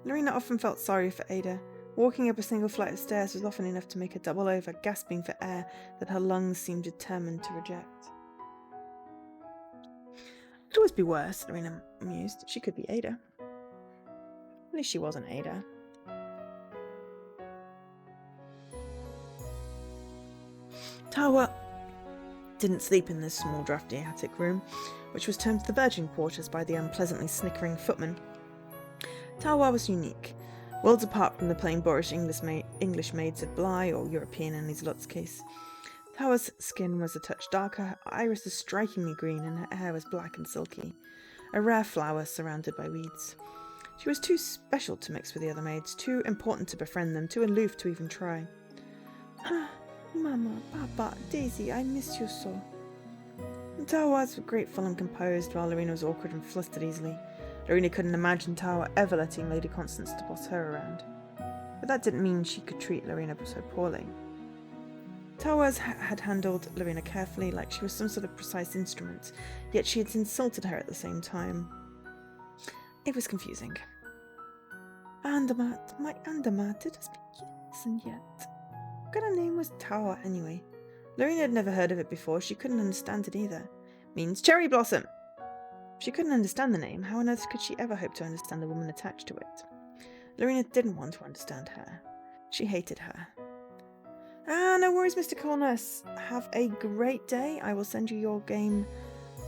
Lorena often felt sorry for Ada. Walking up a single flight of stairs was often enough to make her double over, gasping for air that her lungs seemed determined to reject. It could always be worse, Lorena mused. She could be Ada. At least she wasn't Ada. Tawa didn't sleep in this small, drafty attic room, which was termed the virgin quarters by the unpleasantly snickering footman. Tawa was unique, worlds apart from the plain boorish English maids of Bly or European in Lieselotte's case. Tawa's skin was a touch darker, her iris was strikingly green, and her hair was black and silky, a rare flower surrounded by weeds. She was too special to mix with the other maids, too important to befriend them, too aloof to even try. Mama, Papa, Daisy, I miss you so. Tawa was grateful and composed, while Lorena was awkward and flustered easily. Lorena couldn't imagine Tawa ever letting Lady Constance to boss her around. But that didn't mean she could treat Lorena so poorly. Tawa had handled Lorena carefully, like she was some sort of precise instrument, yet she had insulted her at the same time. It was confusing. Andermatt, my Andermatt, it has been years and yet. What kind of name was Tawa, anyway? Lorena had never heard of it before. She couldn't understand it either. It means cherry blossom. If she couldn't understand the name, how on earth could she ever hope to understand the woman attached to it? Lorena didn't want to understand her. She hated her. No worries, Mr. Cornus. Have a great day. I will send you your game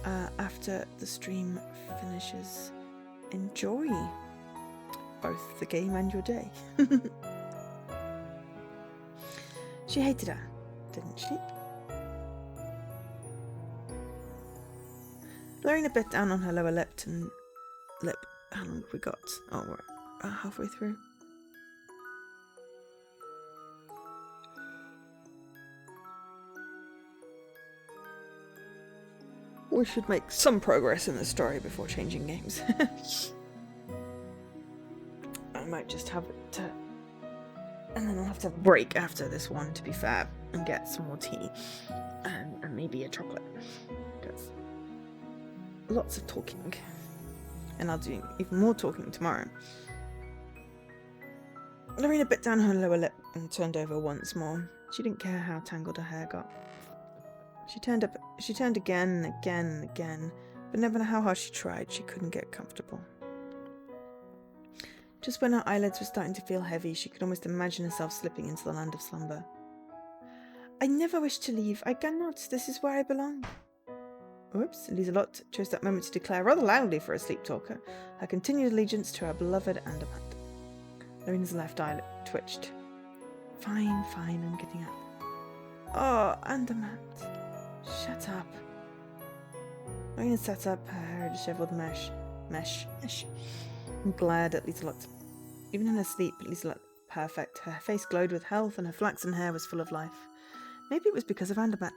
after the stream finishes. Enjoy both the game and your day. She hated her, didn't she? Lorena bit down on her lower lip. How long have we got? Oh, we're halfway through. We should make some progress in the story before changing games. I might just have it, and then I'll have to have a break after this one, to be fair, and get some more tea, and maybe a chocolate, because lots of talking, and I'll do even more talking tomorrow. Lorena bit down her lower lip and turned over once more. She didn't care how tangled her hair got. She turned again and again and again, but no matter how hard she tried, she couldn't get comfortable. Just when her eyelids were starting to feel heavy, she could almost imagine herself slipping into the land of slumber. I never wish to leave. I cannot. This is where I belong. Oops, Lieselotte chose that moment to declare rather loudly for a sleep talker her continued allegiance to her beloved Andermatt. Lorena's left eye twitched. Fine, I'm getting up. Oh, Andermatt. Shut up. Lorena sat up, her hair dishevelled mesh. I'm glad at Lieselotte. Even in her sleep, Lieselotte perfect. Her face glowed with health and her flaxen hair was full of life. Maybe it was because of Andermatt.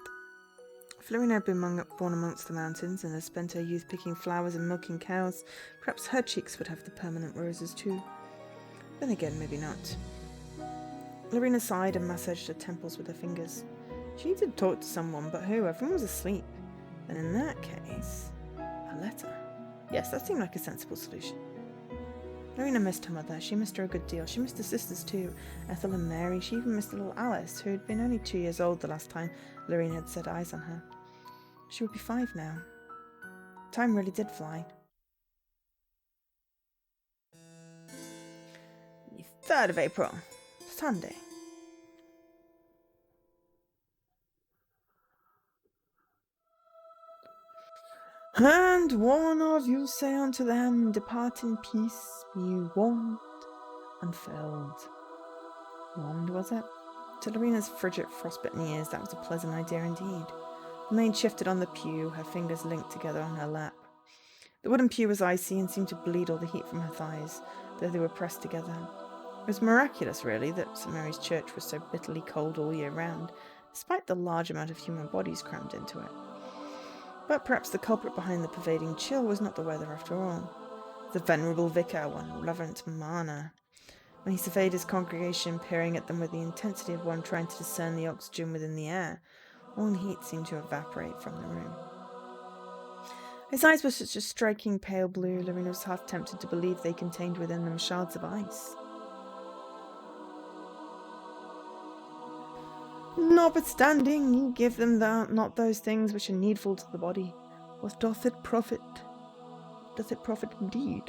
Florina had been born amongst the mountains and had spent her youth picking flowers and milking cows. Perhaps her cheeks would have the permanent roses too. Then again, maybe not. Lorena sighed and massaged her temples with her fingers. She needed to talk to someone, but who? Everyone was asleep. Then in that case, a letter. Yes, that seemed like a sensible solution. Lorena missed her mother. She missed her a good deal. She missed her sisters too, Ethel and Mary. She even missed little Alice, who had been only 2 years old the last time Lorena had set eyes on her. She would be 5 now. Time really did fly. The 3rd of April, Sunday. And one of you say unto them, depart in peace, be warmed and filled. Warmed, was it? To Lorena's frigid, frostbitten ears, that was a pleasant idea indeed. The maid shifted on the pew, her fingers linked together on her lap. The wooden pew was icy and seemed to bleed all the heat from her thighs, though they were pressed together. It was miraculous, really, that St. Mary's Church was so bitterly cold all year round, despite the large amount of human bodies crammed into it. But perhaps the culprit behind the pervading chill was not the weather after all. The venerable vicar, one Reverend Marner. When he surveyed his congregation, peering at them with the intensity of one trying to discern the oxygen within the air, all heat seemed to evaporate from the room. His eyes were such a striking pale blue, Lorena was half tempted to believe they contained within them shards of ice. Notwithstanding, ye give them not those things which are needful to the body. What doth it profit? Doth it profit indeed?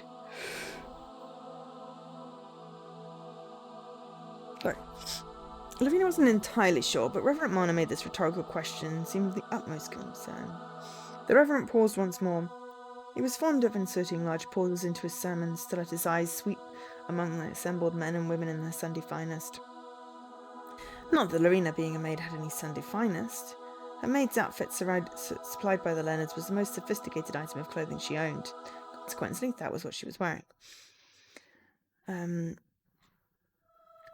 Sorry. Lorena wasn't entirely sure, but Reverend Marner made this rhetorical question seem of the utmost concern. The Reverend paused once more. He was fond of inserting large pauses into his sermons to let his eyes sweep among the assembled men and women in their Sunday finest. Not that Lorena, being a maid, had any Sunday finest. Her maid's outfit supplied by the Leonards was the most sophisticated item of clothing she owned. Consequently, that was what she was wearing.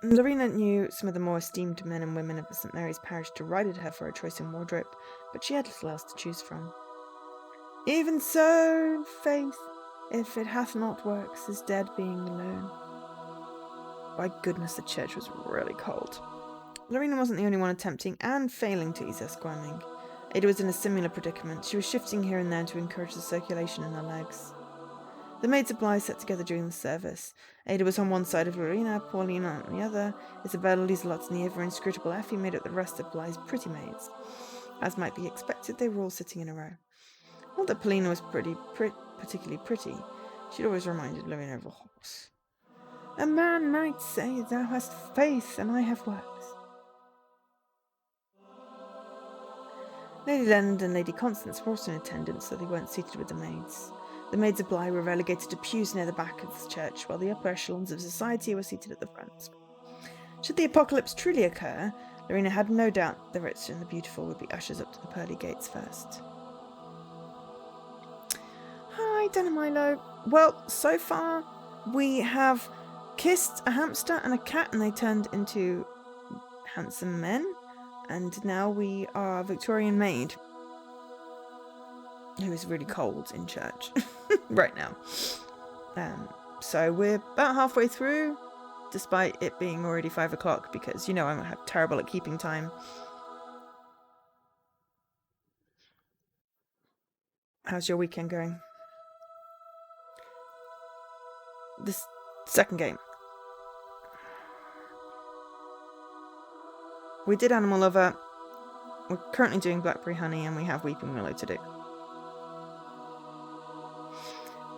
Lorena knew some of the more esteemed men and women of the St. Mary's parish derided her for her choice in wardrobe, but she had little else to choose from. Even so, faith, if it hath not works, is dead being alone. By goodness, the church was really cold. Lorena wasn't the only one attempting and failing to ease her squirming. Ada was in a similar predicament. She was shifting here and there to encourage the circulation in her legs. The maids of Bly sat together during the service. Ada was on one side of Lorena, Paulina on the other. Isabella, Lieselotte, and the ever-inscrutable Effie made up the rest of Bly's pretty maids. As might be expected, they were all sitting in a row. Not that Paulina was particularly pretty. She'd always reminded Lorena of a horse. A man might say, thou hast faith, and I have works. Lady Leonard and Lady Constance were also in attendance, though they weren't seated with the maids. The maids of Bly were relegated to pews near the back of the church, while the upper echelons of society were seated at the front. Should the apocalypse truly occur, Lorena had no doubt the rich and the beautiful would be ushers up to the pearly gates first. Hi, Dana Milo. Well, so far we have kissed a hamster and a cat, and they turned into handsome men. And now we are Victorian maid, who is really cold in church right now. So we're about halfway through, despite it being already 5 o'clock, because, you know, I'm terrible at keeping time. How's your weekend going? This second game. We did Animal Lover. We're currently doing Blackberry Honey, and we have Weeping Willow to do. It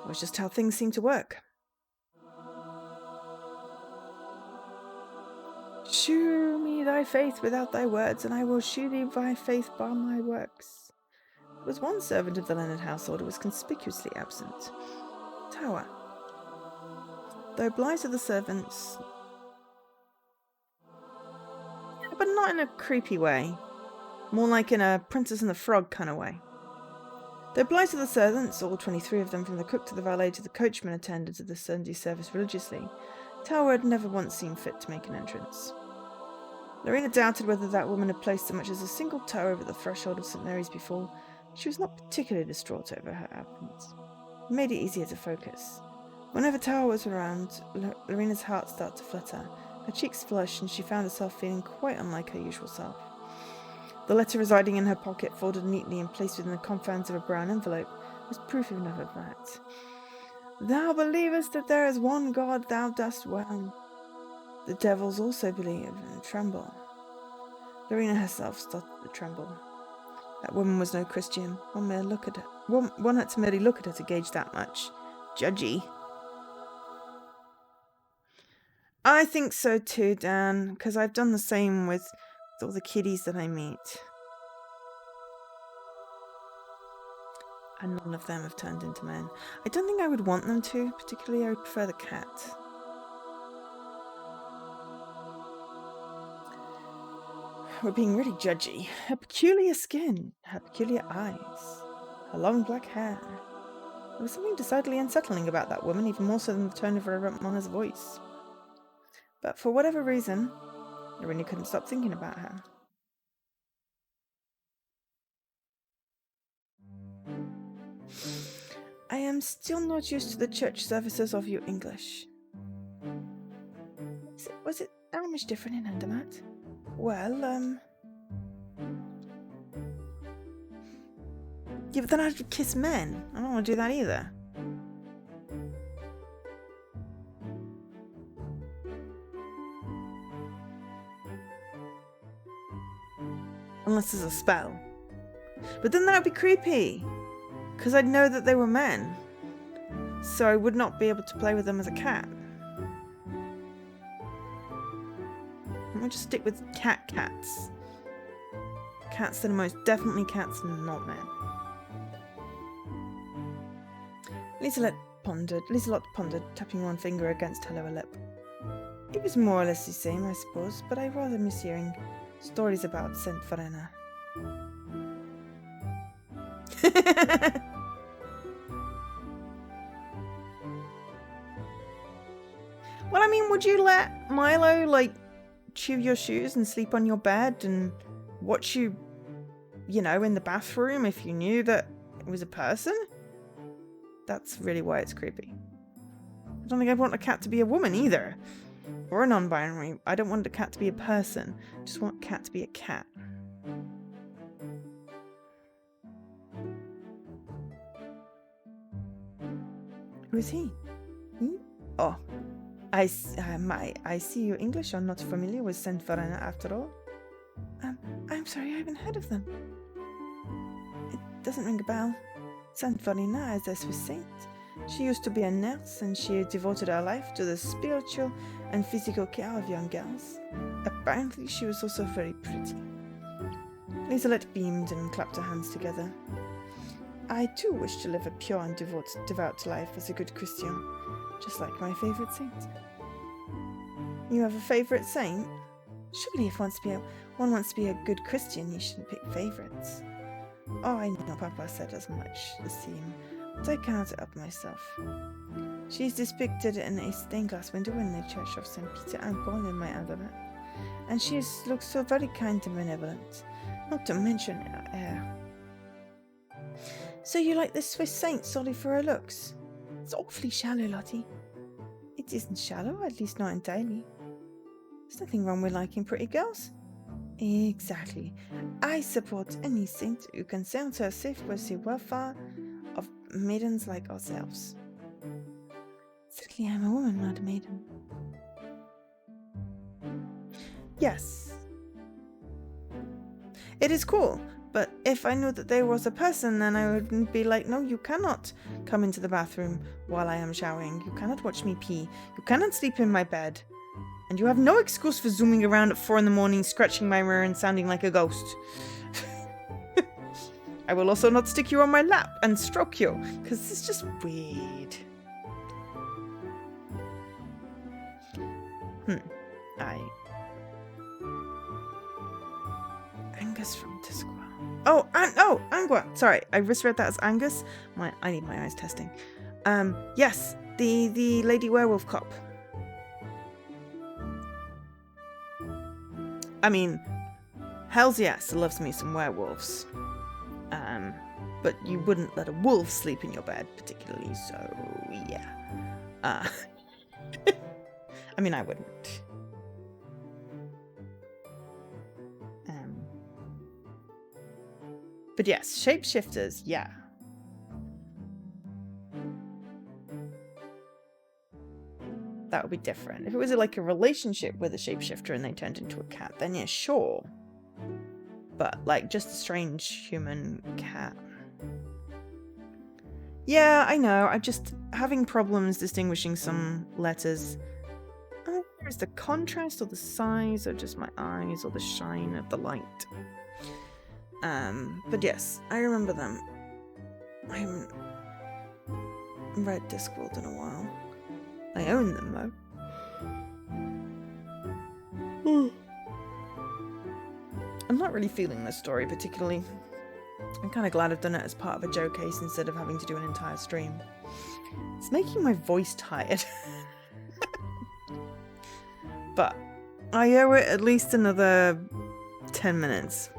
was just how things seem to work. Shew me thy faith without thy words, and I will shew thee thy faith by my works. was one servant of the Leonard household who was conspicuously absent. Tower. Though obliged to the servants, but not in a creepy way. More like in a Princess and the Frog kind of way. Though obliged to the servants, all 23 of them, from the cook to the valet to the coachman, attended to the Sunday service religiously, Tower had never once seen fit to make an entrance. Lorena doubted whether that woman had placed so much as a single toe over the threshold of St. Mary's before. She was not particularly distraught over her absence. It made it easier to focus. Whenever Tower was around, Lorena's heart started to flutter. Her cheeks flushed, and she found herself feeling quite unlike her usual self. The letter residing in her pocket, folded neatly and placed within the confines of a brown envelope, was proof enough of that. Thou believest that there is one God, thou dost well. The devils also believe and tremble. Lorena herself started to tremble. That woman was no Christian. One had to merely look at her to gauge that much. Judgy. I think so too, Dan, because I've done the same with all the kiddies that I meet. And none of them have turned into men. I don't think I would want them to, particularly I would prefer the cat. We're being really judgy. Her peculiar skin, her peculiar eyes, her long black hair. There was something decidedly unsettling about that woman, even more so than the tone of her Mona's voice. But for whatever reason, Lorena couldn't stop thinking about her. I am still not used to the church services of your English. Was it that much different in Andermatt? Well, yeah, but then I have to kiss men. I don't want to do that either. Unless there's a spell. But then that would be creepy. Because I'd know that they were men. So I would not be able to play with them as a cat. I'm going to just stick with cats. Cats that are most definitely cats and not men. Lieselot pondered, tapping one finger against her lower lip. It was more or less the same, I suppose, but I rather miss hearing stories about Saint Verena. Well, I mean, would you let Milo, chew your shoes and sleep on your bed and watch you, in the bathroom if you knew that it was a person? That's really why it's creepy. I don't think I'd want a cat to be a woman either. Or a non-binary. I don't want a cat to be a person. I just want a cat to be a cat. Who is he? Oh, I see you English are not familiar with Saint Verena after all. I'm sorry, I haven't heard of them. It doesn't ring a bell. Saint Verena is a Swiss saint. She used to be a nurse, and she devoted her life to the spiritual and physical care of young girls. Apparently, she was also very pretty. Lieselot beamed and clapped her hands together. I too wish to live a pure and devout life as a good Christian, just like my favourite saint. You have a favourite saint? Surely if one wants to be a good Christian, you shouldn't pick favourites. Oh, I know Papa said as much the same, but I cannot help myself. She is depicted in a stained glass window in the church of St. Peter and Paul in my Andermatt, and she looks so very kind and benevolent, not to mention her hair. So you like the Swiss saint solely for her looks? It's awfully shallow, Lottie. It isn't shallow, at least not entirely. There's nothing wrong with liking pretty girls. Exactly. I support any saint who concerns herself with the welfare of maidens like ourselves. Certainly I'm a woman, not a maiden. Yes. It is cool, but if I knew that there was a person, then I would be like, no, you cannot come into the bathroom while I am showering. You cannot watch me pee. You cannot sleep in my bed. And you have no excuse for zooming around at 4 a.m, scratching my mirror and sounding like a ghost. I will also not stick you on my lap and stroke you, because it's just weird. Angus from Discord. Oh, Angua. Sorry, I misread that as Angus. I need my eyes testing. Yes, the lady werewolf cop. I mean, hells yes, loves me some werewolves. But you wouldn't let a wolf sleep in your bed, particularly, so yeah. I mean, I wouldn't. But yes, shapeshifters, yeah. That would be different. If it was like a relationship with a shapeshifter and they turned into a cat, then yeah, sure. But like just a strange human cat. Yeah, I know. I'm just having problems distinguishing some letters. I don't know if it's the contrast or the size or just my eyes or the shine of the light. But yes, I remember them. I haven't read Discworld in a while. I own them though. I'm not really feeling this story particularly. I'm kind of glad I've done it as part of a Joe case instead of having to do an entire stream. It's making my voice tired. But I owe it at least another 10 minutes.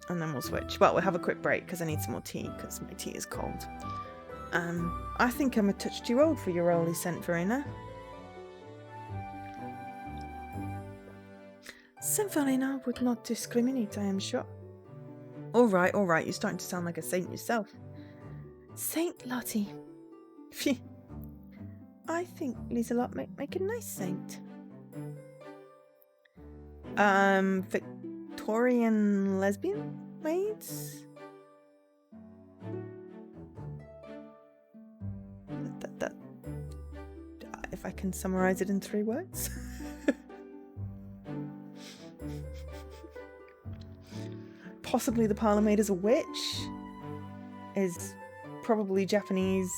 And then we'll switch. Well, we'll have a quick break because I need some more tea because my tea is cold. I think I'm a touch too old for your role, he sent Verena. Saint Verena would not discriminate, I am sure. Alright, you're starting to sound like a saint yourself. Saint Lottie. Phew. I think Lieselot make a nice saint. Victorian lesbian maids? That if I can summarize it in 3 words. Possibly the parlour maid is a witch. Is probably Japanese.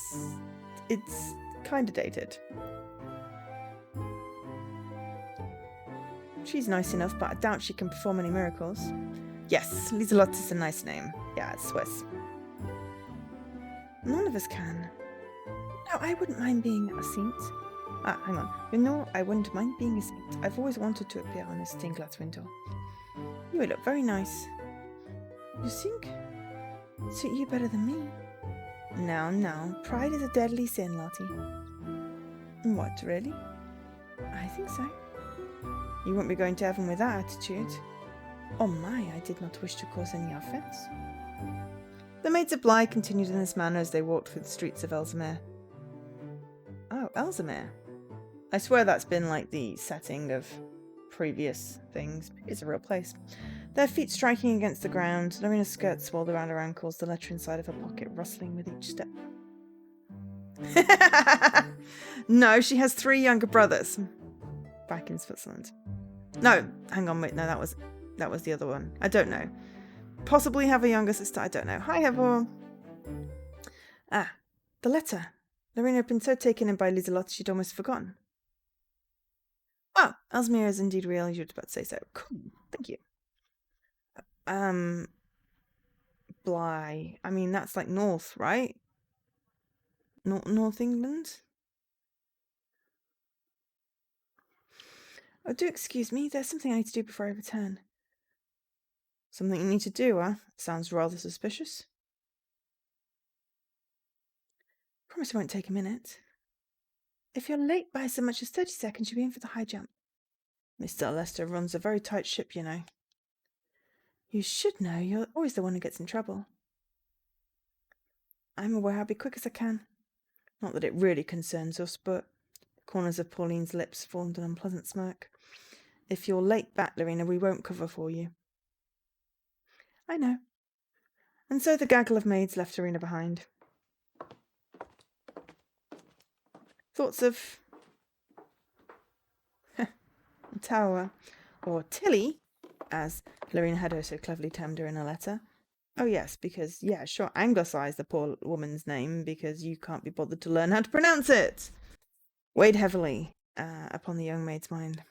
It's kind of dated. She's nice enough, but I doubt she can perform any miracles. Yes, Lieselot is a nice name. Yeah, it's Swiss. None of us can. No, I wouldn't mind being a saint. Hang on. You know, I wouldn't mind being a saint. I've always wanted to appear on a stained glass window. You would look very nice. You think? Suit you better than me. No. Pride is a deadly sin, Lottie. What, really? I think so. You won't be going to heaven with that attitude. Oh my, I did not wish to cause any offence. The maids of Bly continued in this manner as they walked through the streets of Ellesmere. Oh, Ellesmere. I swear that's been like the setting of previous things. It's a real place. Their feet striking against the ground, Lorena's skirt swirled around her ankles, the letter inside of her pocket rustling with each step. No, she has 3 younger brothers. Back in Switzerland. No, hang on, wait, no, that was the other one. I don't know. Possibly have a younger sister, I don't know. Hi, Heather. The letter. Lorena had been so taken in by Lieselot she'd almost forgotten. Oh, Ellesmere is indeed real, you were about to say so. Cool, thank you. Bly. I mean, that's like north, right? North England? Oh, do excuse me, there's something I need to do before I return. Something you need to do, huh? Sounds rather suspicious. Promise it won't take a minute. If you're late by so much as 30 seconds, you'll be in for the high jump. Mr. Lester runs a very tight ship, you know. You should know, you're always the one who gets in trouble. I'm aware I'll be quick as I can. Not that it really concerns us, but... The corners of Pauline's lips formed an unpleasant smirk. If you're late back, Lorena, we won't cover for you. I know. And so the gaggle of maids left Lorena behind. Thoughts of... Tower. Or Tilly. as Lorena had so cleverly termed her in a letter. Oh yes, because, yeah, sure, anglicise the poor woman's name because you can't be bothered to learn how to pronounce it. Weighed heavily upon the young maid's mind.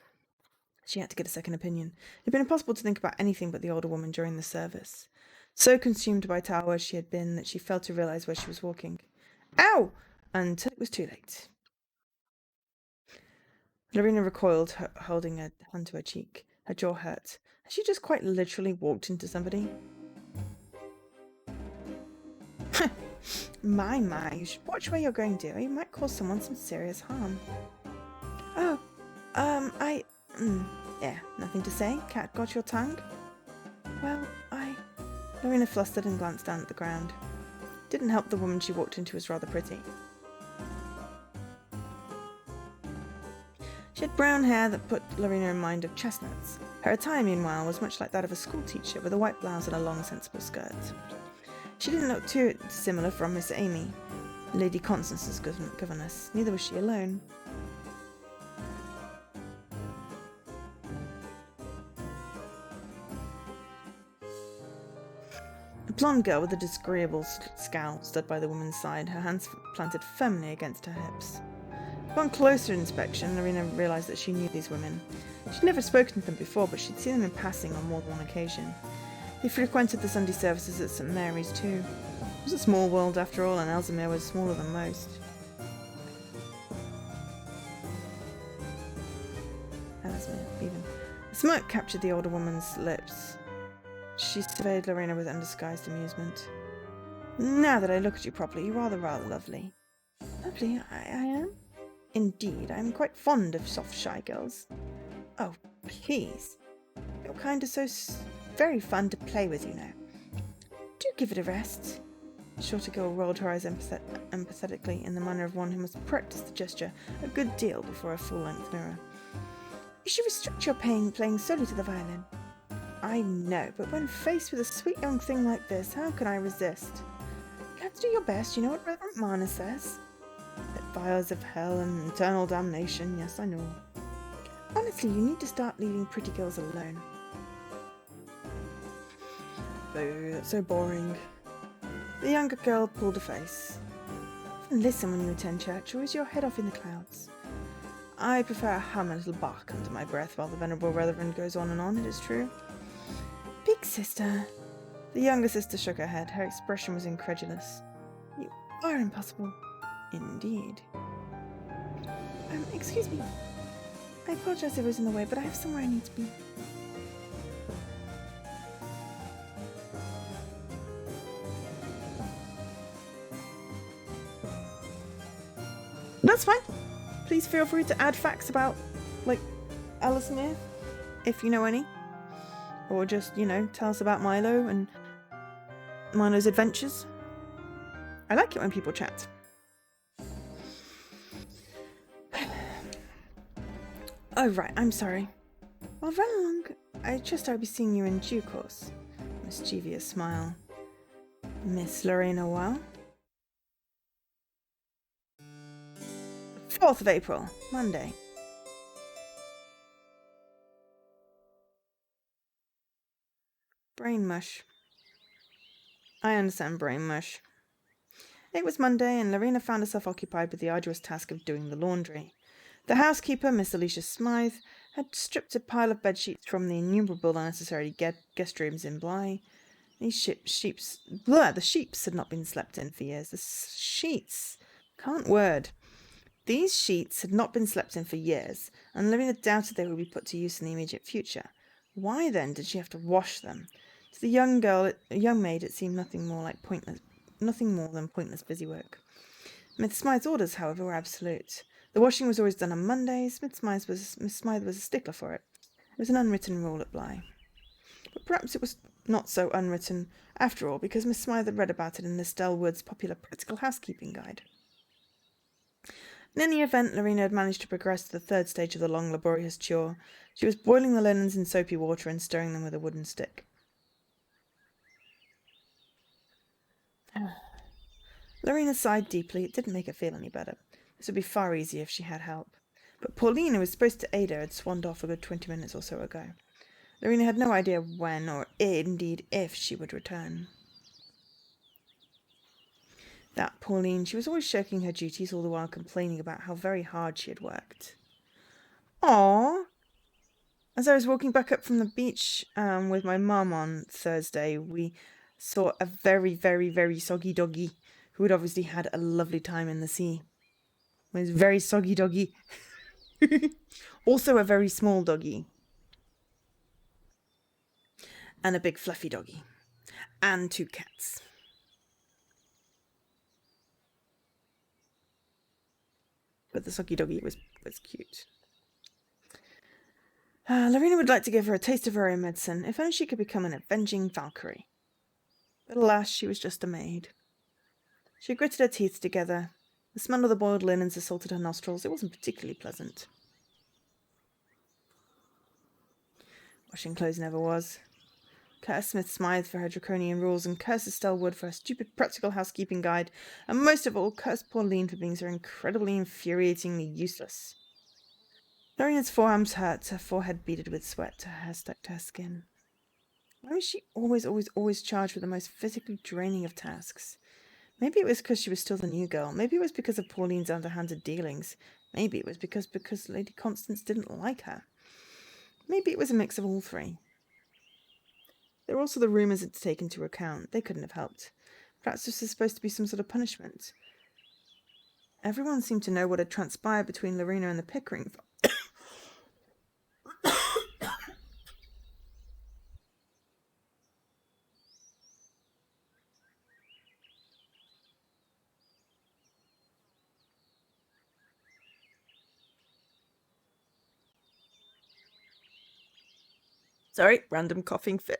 She had to get a second opinion. It had been impossible to think about anything but the older woman during the service. So consumed by Tower where she had been that she failed to realise where she was walking. Ow! Until it was too late. Lorena recoiled, holding a hand to her cheek. Her jaw hurt. Had she just quite literally walked into somebody? My, you should watch where you're going, dear. You might cause someone some serious harm. Oh, yeah, nothing to say? Cat got your tongue? Well, Lorena flustered and glanced down at the ground. Didn't help the woman she walked into was rather pretty. She had brown hair that put Lorena in mind of chestnuts. Her attire, meanwhile, was much like that of a schoolteacher, with a white blouse and a long, sensible skirt. She didn't look too dissimilar from Miss Amy, Lady Constance's governess. Neither was she alone. A blonde girl with a disagreeable scowl stood by the woman's side, her hands planted firmly against her hips. Upon closer inspection, Lorena realised that she knew these women. She'd never spoken to them before, but she'd seen them in passing on more than one occasion. They frequented the Sunday services at St Mary's too. It was a small world after all, and Ellesmere was smaller than most. Ellesmere, even. A smirk captured the older woman's lips. She surveyed Lorena with undisguised amusement. Now that I look at you properly, you're rather lovely. Lovely? I am? Indeed, I'm quite fond of soft, shy girls. Oh, please. Your kind are so very fun to play with, you know. Do give it a rest. The shorter girl rolled her eyes empathetically in the manner of one who must practice the gesture a good deal before a full-length mirror. You should restrict your playing solely to the violin. I know, but when faced with a sweet young thing like this, how can I resist? You have to do your best, you know what Reverend Mana says. That fires of hell and eternal damnation, yes, I know. Honestly, you need to start leaving pretty girls alone. Oh, that's so boring. The younger girl pulled a face. Listen when you attend church, or is your head off in the clouds? I prefer a hum, a little bark under my breath while the venerable reverend goes on and on, it is true. Big sister. The younger sister shook her head. Her expression was incredulous. You are impossible. Indeed. Excuse me. I apologize if I was in the way, but I have somewhere I need to be. That's fine. Please feel free to add facts about, Ellesmere, if you know any. Or just, tell us about Milo and Milo's adventures. I like it when people chat. Oh, right, I'm sorry. Well, run along. I trust I'll be seeing you in due course. Mischievous smile. Miss Lorena Weil? 4th of April, Monday. Brain mush. I understand brain mush. It was Monday, and Lorena found herself occupied with the arduous task of doing the laundry. The housekeeper, Miss Alicia Smythe, had stripped a pile of bedsheets from the innumerable unnecessary guest rooms in Bly. The sheeps had not been slept in for years. The sheets. Can't word. These sheets had not been slept in for years, and Lorena doubted they would be put to use in the immediate future. Why, then, did she have to wash them? To the young maid, it seemed nothing more than pointless busy work. Miss Smythe's orders, however, were absolute. The washing was always done on Mondays. Miss Smythe was a stickler for it. It was an unwritten rule at Bly. But perhaps it was not so unwritten, after all, because Miss Smythe had read about it in Estelle Wood's popular practical housekeeping guide. In any event, Lorena had managed to progress to the third stage of the long, laborious chore. She was boiling the linens in soapy water and stirring them with a wooden stick. Lorena sighed deeply. It didn't make her feel any better. This would be far easier if she had help. But Pauline, who was supposed to aid her, had swanned off a good 20 minutes or so ago. Lorena had no idea when or indeed if she would return. That Pauline, she was always shirking her duties, all the while complaining about how very hard she had worked. Aww. As I was walking back up from the beach with my mum on Thursday, we saw a very, very, very soggy doggy who had obviously had a lovely time in the sea. It was a very soggy doggy. Also a very small doggy. And a big fluffy doggy. And 2 cats. But the soggy doggy was cute. Lorena would like to give her a taste of her own medicine, if only she could become an avenging Valkyrie. But alas, she was just a maid. She gritted her teeth together. The smell of the boiled linens assaulted her nostrils. It wasn't particularly pleasant. Washing clothes never was. Curtis Smith Smythe for her draconian rules, and curse Estelle Wood for her stupid practical housekeeping guide, and most of all, curse Pauline for being so incredibly infuriatingly useless. Lorena's forearms hurt, her forehead beaded with sweat, her hair stuck to her skin. Why was she always charged with the most physically draining of tasks? Maybe it was because she was still the new girl. Maybe it was because of Pauline's underhanded dealings. Maybe it was because Lady Constance didn't like her. Maybe it was a mix of all three. There were also the rumours to take into account. They couldn't have helped. Perhaps this was supposed to be some sort of punishment. Everyone seemed to know what had transpired between Lorena and the Pickering. Sorry, random coughing fit.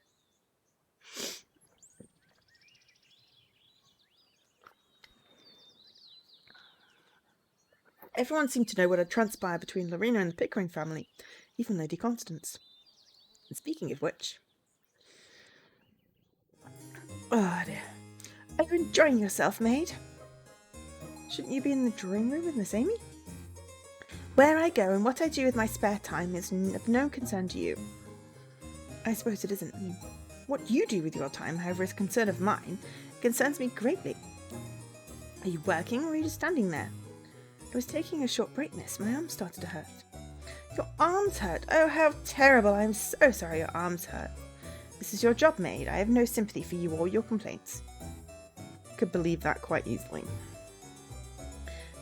Everyone seemed to know what had transpired between Lorena and the Pickering family, even Lady Constance. And speaking of which... Oh dear. Are you enjoying yourself, maid? Shouldn't you be in the drawing room with Miss Amy? Where I go and what I do with my spare time is of no concern to you. I suppose it isn't. What you do with your time, however, is concern of mine. It concerns me greatly. Are you working or are you just standing there? I was taking a short break, miss. My arm started to hurt. Your arms hurt? Oh, how terrible. I'm so sorry your arms hurt. This is your job, maid. I have no sympathy for you or your complaints. Could believe that quite easily.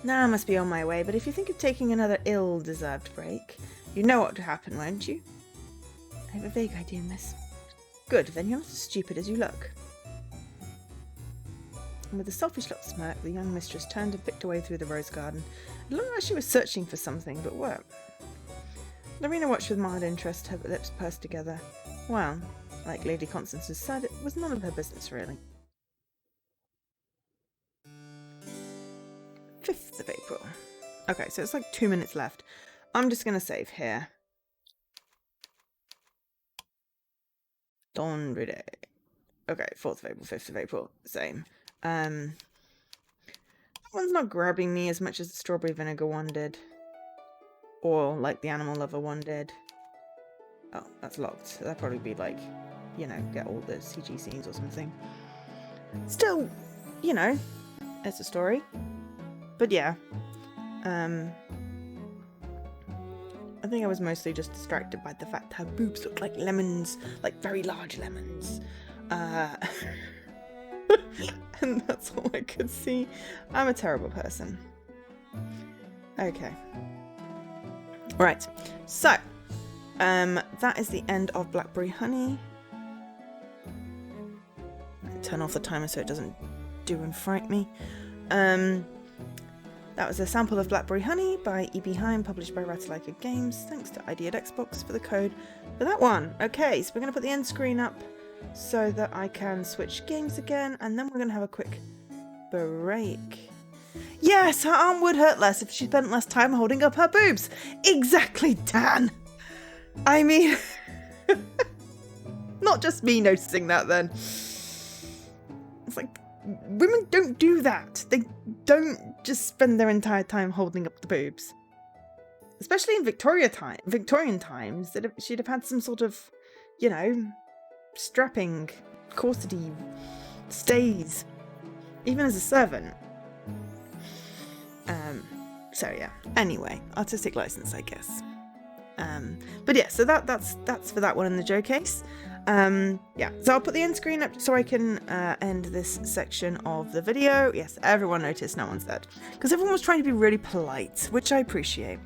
Now I must be on my way, but if you think of taking another ill-deserved break, you know what would happen, won't you? I have a vague idea, miss. Good, then you're not as stupid as you look. And with a selfish little smirk, the young mistress turned and picked away through the rose garden. It looked like she was searching for something, but what? Lorena watched with mild interest, her lips pursed together. Well, like Lady Constance had said, it was none of her business, really. 5th of April. Okay, so it's like 2 minutes left. I'm just going to save here. Laundry day. Okay, 4th of April, 5th of April, same. That one's not grabbing me as much as the strawberry vinegar one did. Or like the animal lover one did. Oh, that's locked. So that'd probably be like, you know, get all the CG scenes or something. Still, you know, it's a story. But yeah. I think I was mostly just distracted by the fact her boobs looked like lemons, like very large lemons. And that's all I could see. I'm a terrible person. Okay. Right. So, that is the end of Blackberry Honey. Turn off the timer so it doesn't do and fright me. That was a sample of Blackberry Honey by ebi-home, published by Ratalaika Games. Thanks to ID at Xbox for the code for that one. Okay, so we're going to put the end screen up so that I can switch games again, and then we're going to have a quick break. Yes, her arm would hurt less if she spent less time holding up her boobs. Exactly, Dan. I mean, not just me noticing that then. It's like, women don't do that. They don't just spend their entire time holding up the boobs. Especially in Victorian times, she'd have had some sort of, you know, strapping, corsety, stays, even as a servant. So yeah, anyway, artistic license, I guess. But yeah, so that's for that one in the Joe case. Yeah, so I'll put the end screen up so I can end this section of the video. Yes, everyone noticed, no one said, because everyone was trying to be really polite, which I appreciate.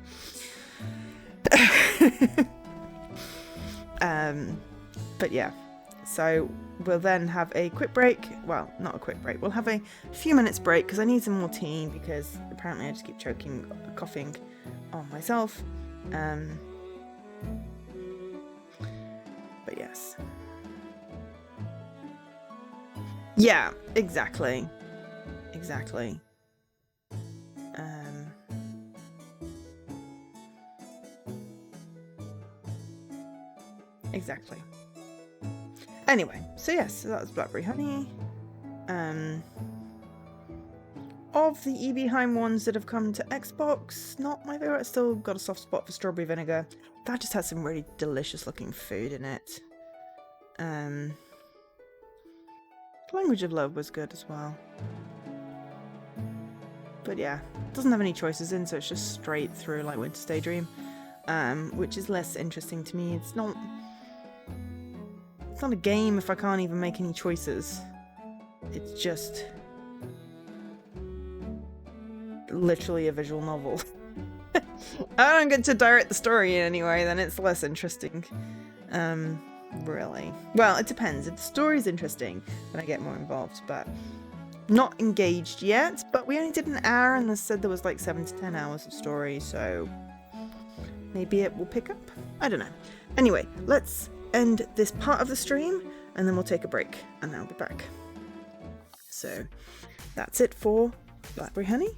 But yeah, so we'll then have a quick break. Well, not a quick break. We'll have a few minutes break because I need some more tea, because apparently I just keep coughing on myself. But yes. Yeah, exactly. Exactly. Exactly. Anyway, so yes, so that was Blackberry Honey. Of the ebi-home ones that have come to Xbox, not my favourite. I still got a soft spot for strawberry vinegar. That just has some really delicious looking food in it. Language of Love was good as well. But yeah, it doesn't have any choices in, so it's just straight through like Winter's Daydream, which is less interesting to me. It's not a game if I can't even make any choices. It's just literally a visual novel. I don't get to direct the story in any way, then it's less interesting. Really. Well, it depends. If the story's interesting, then I get more involved, but not engaged yet. But we only did an hour, and they said there was like 7 to 10 hours of story, so maybe it will pick up. I don't know. Anyway, let's end this part of the stream, and then we'll take a break, and then I'll be back. So that's it for Blackberry Honey.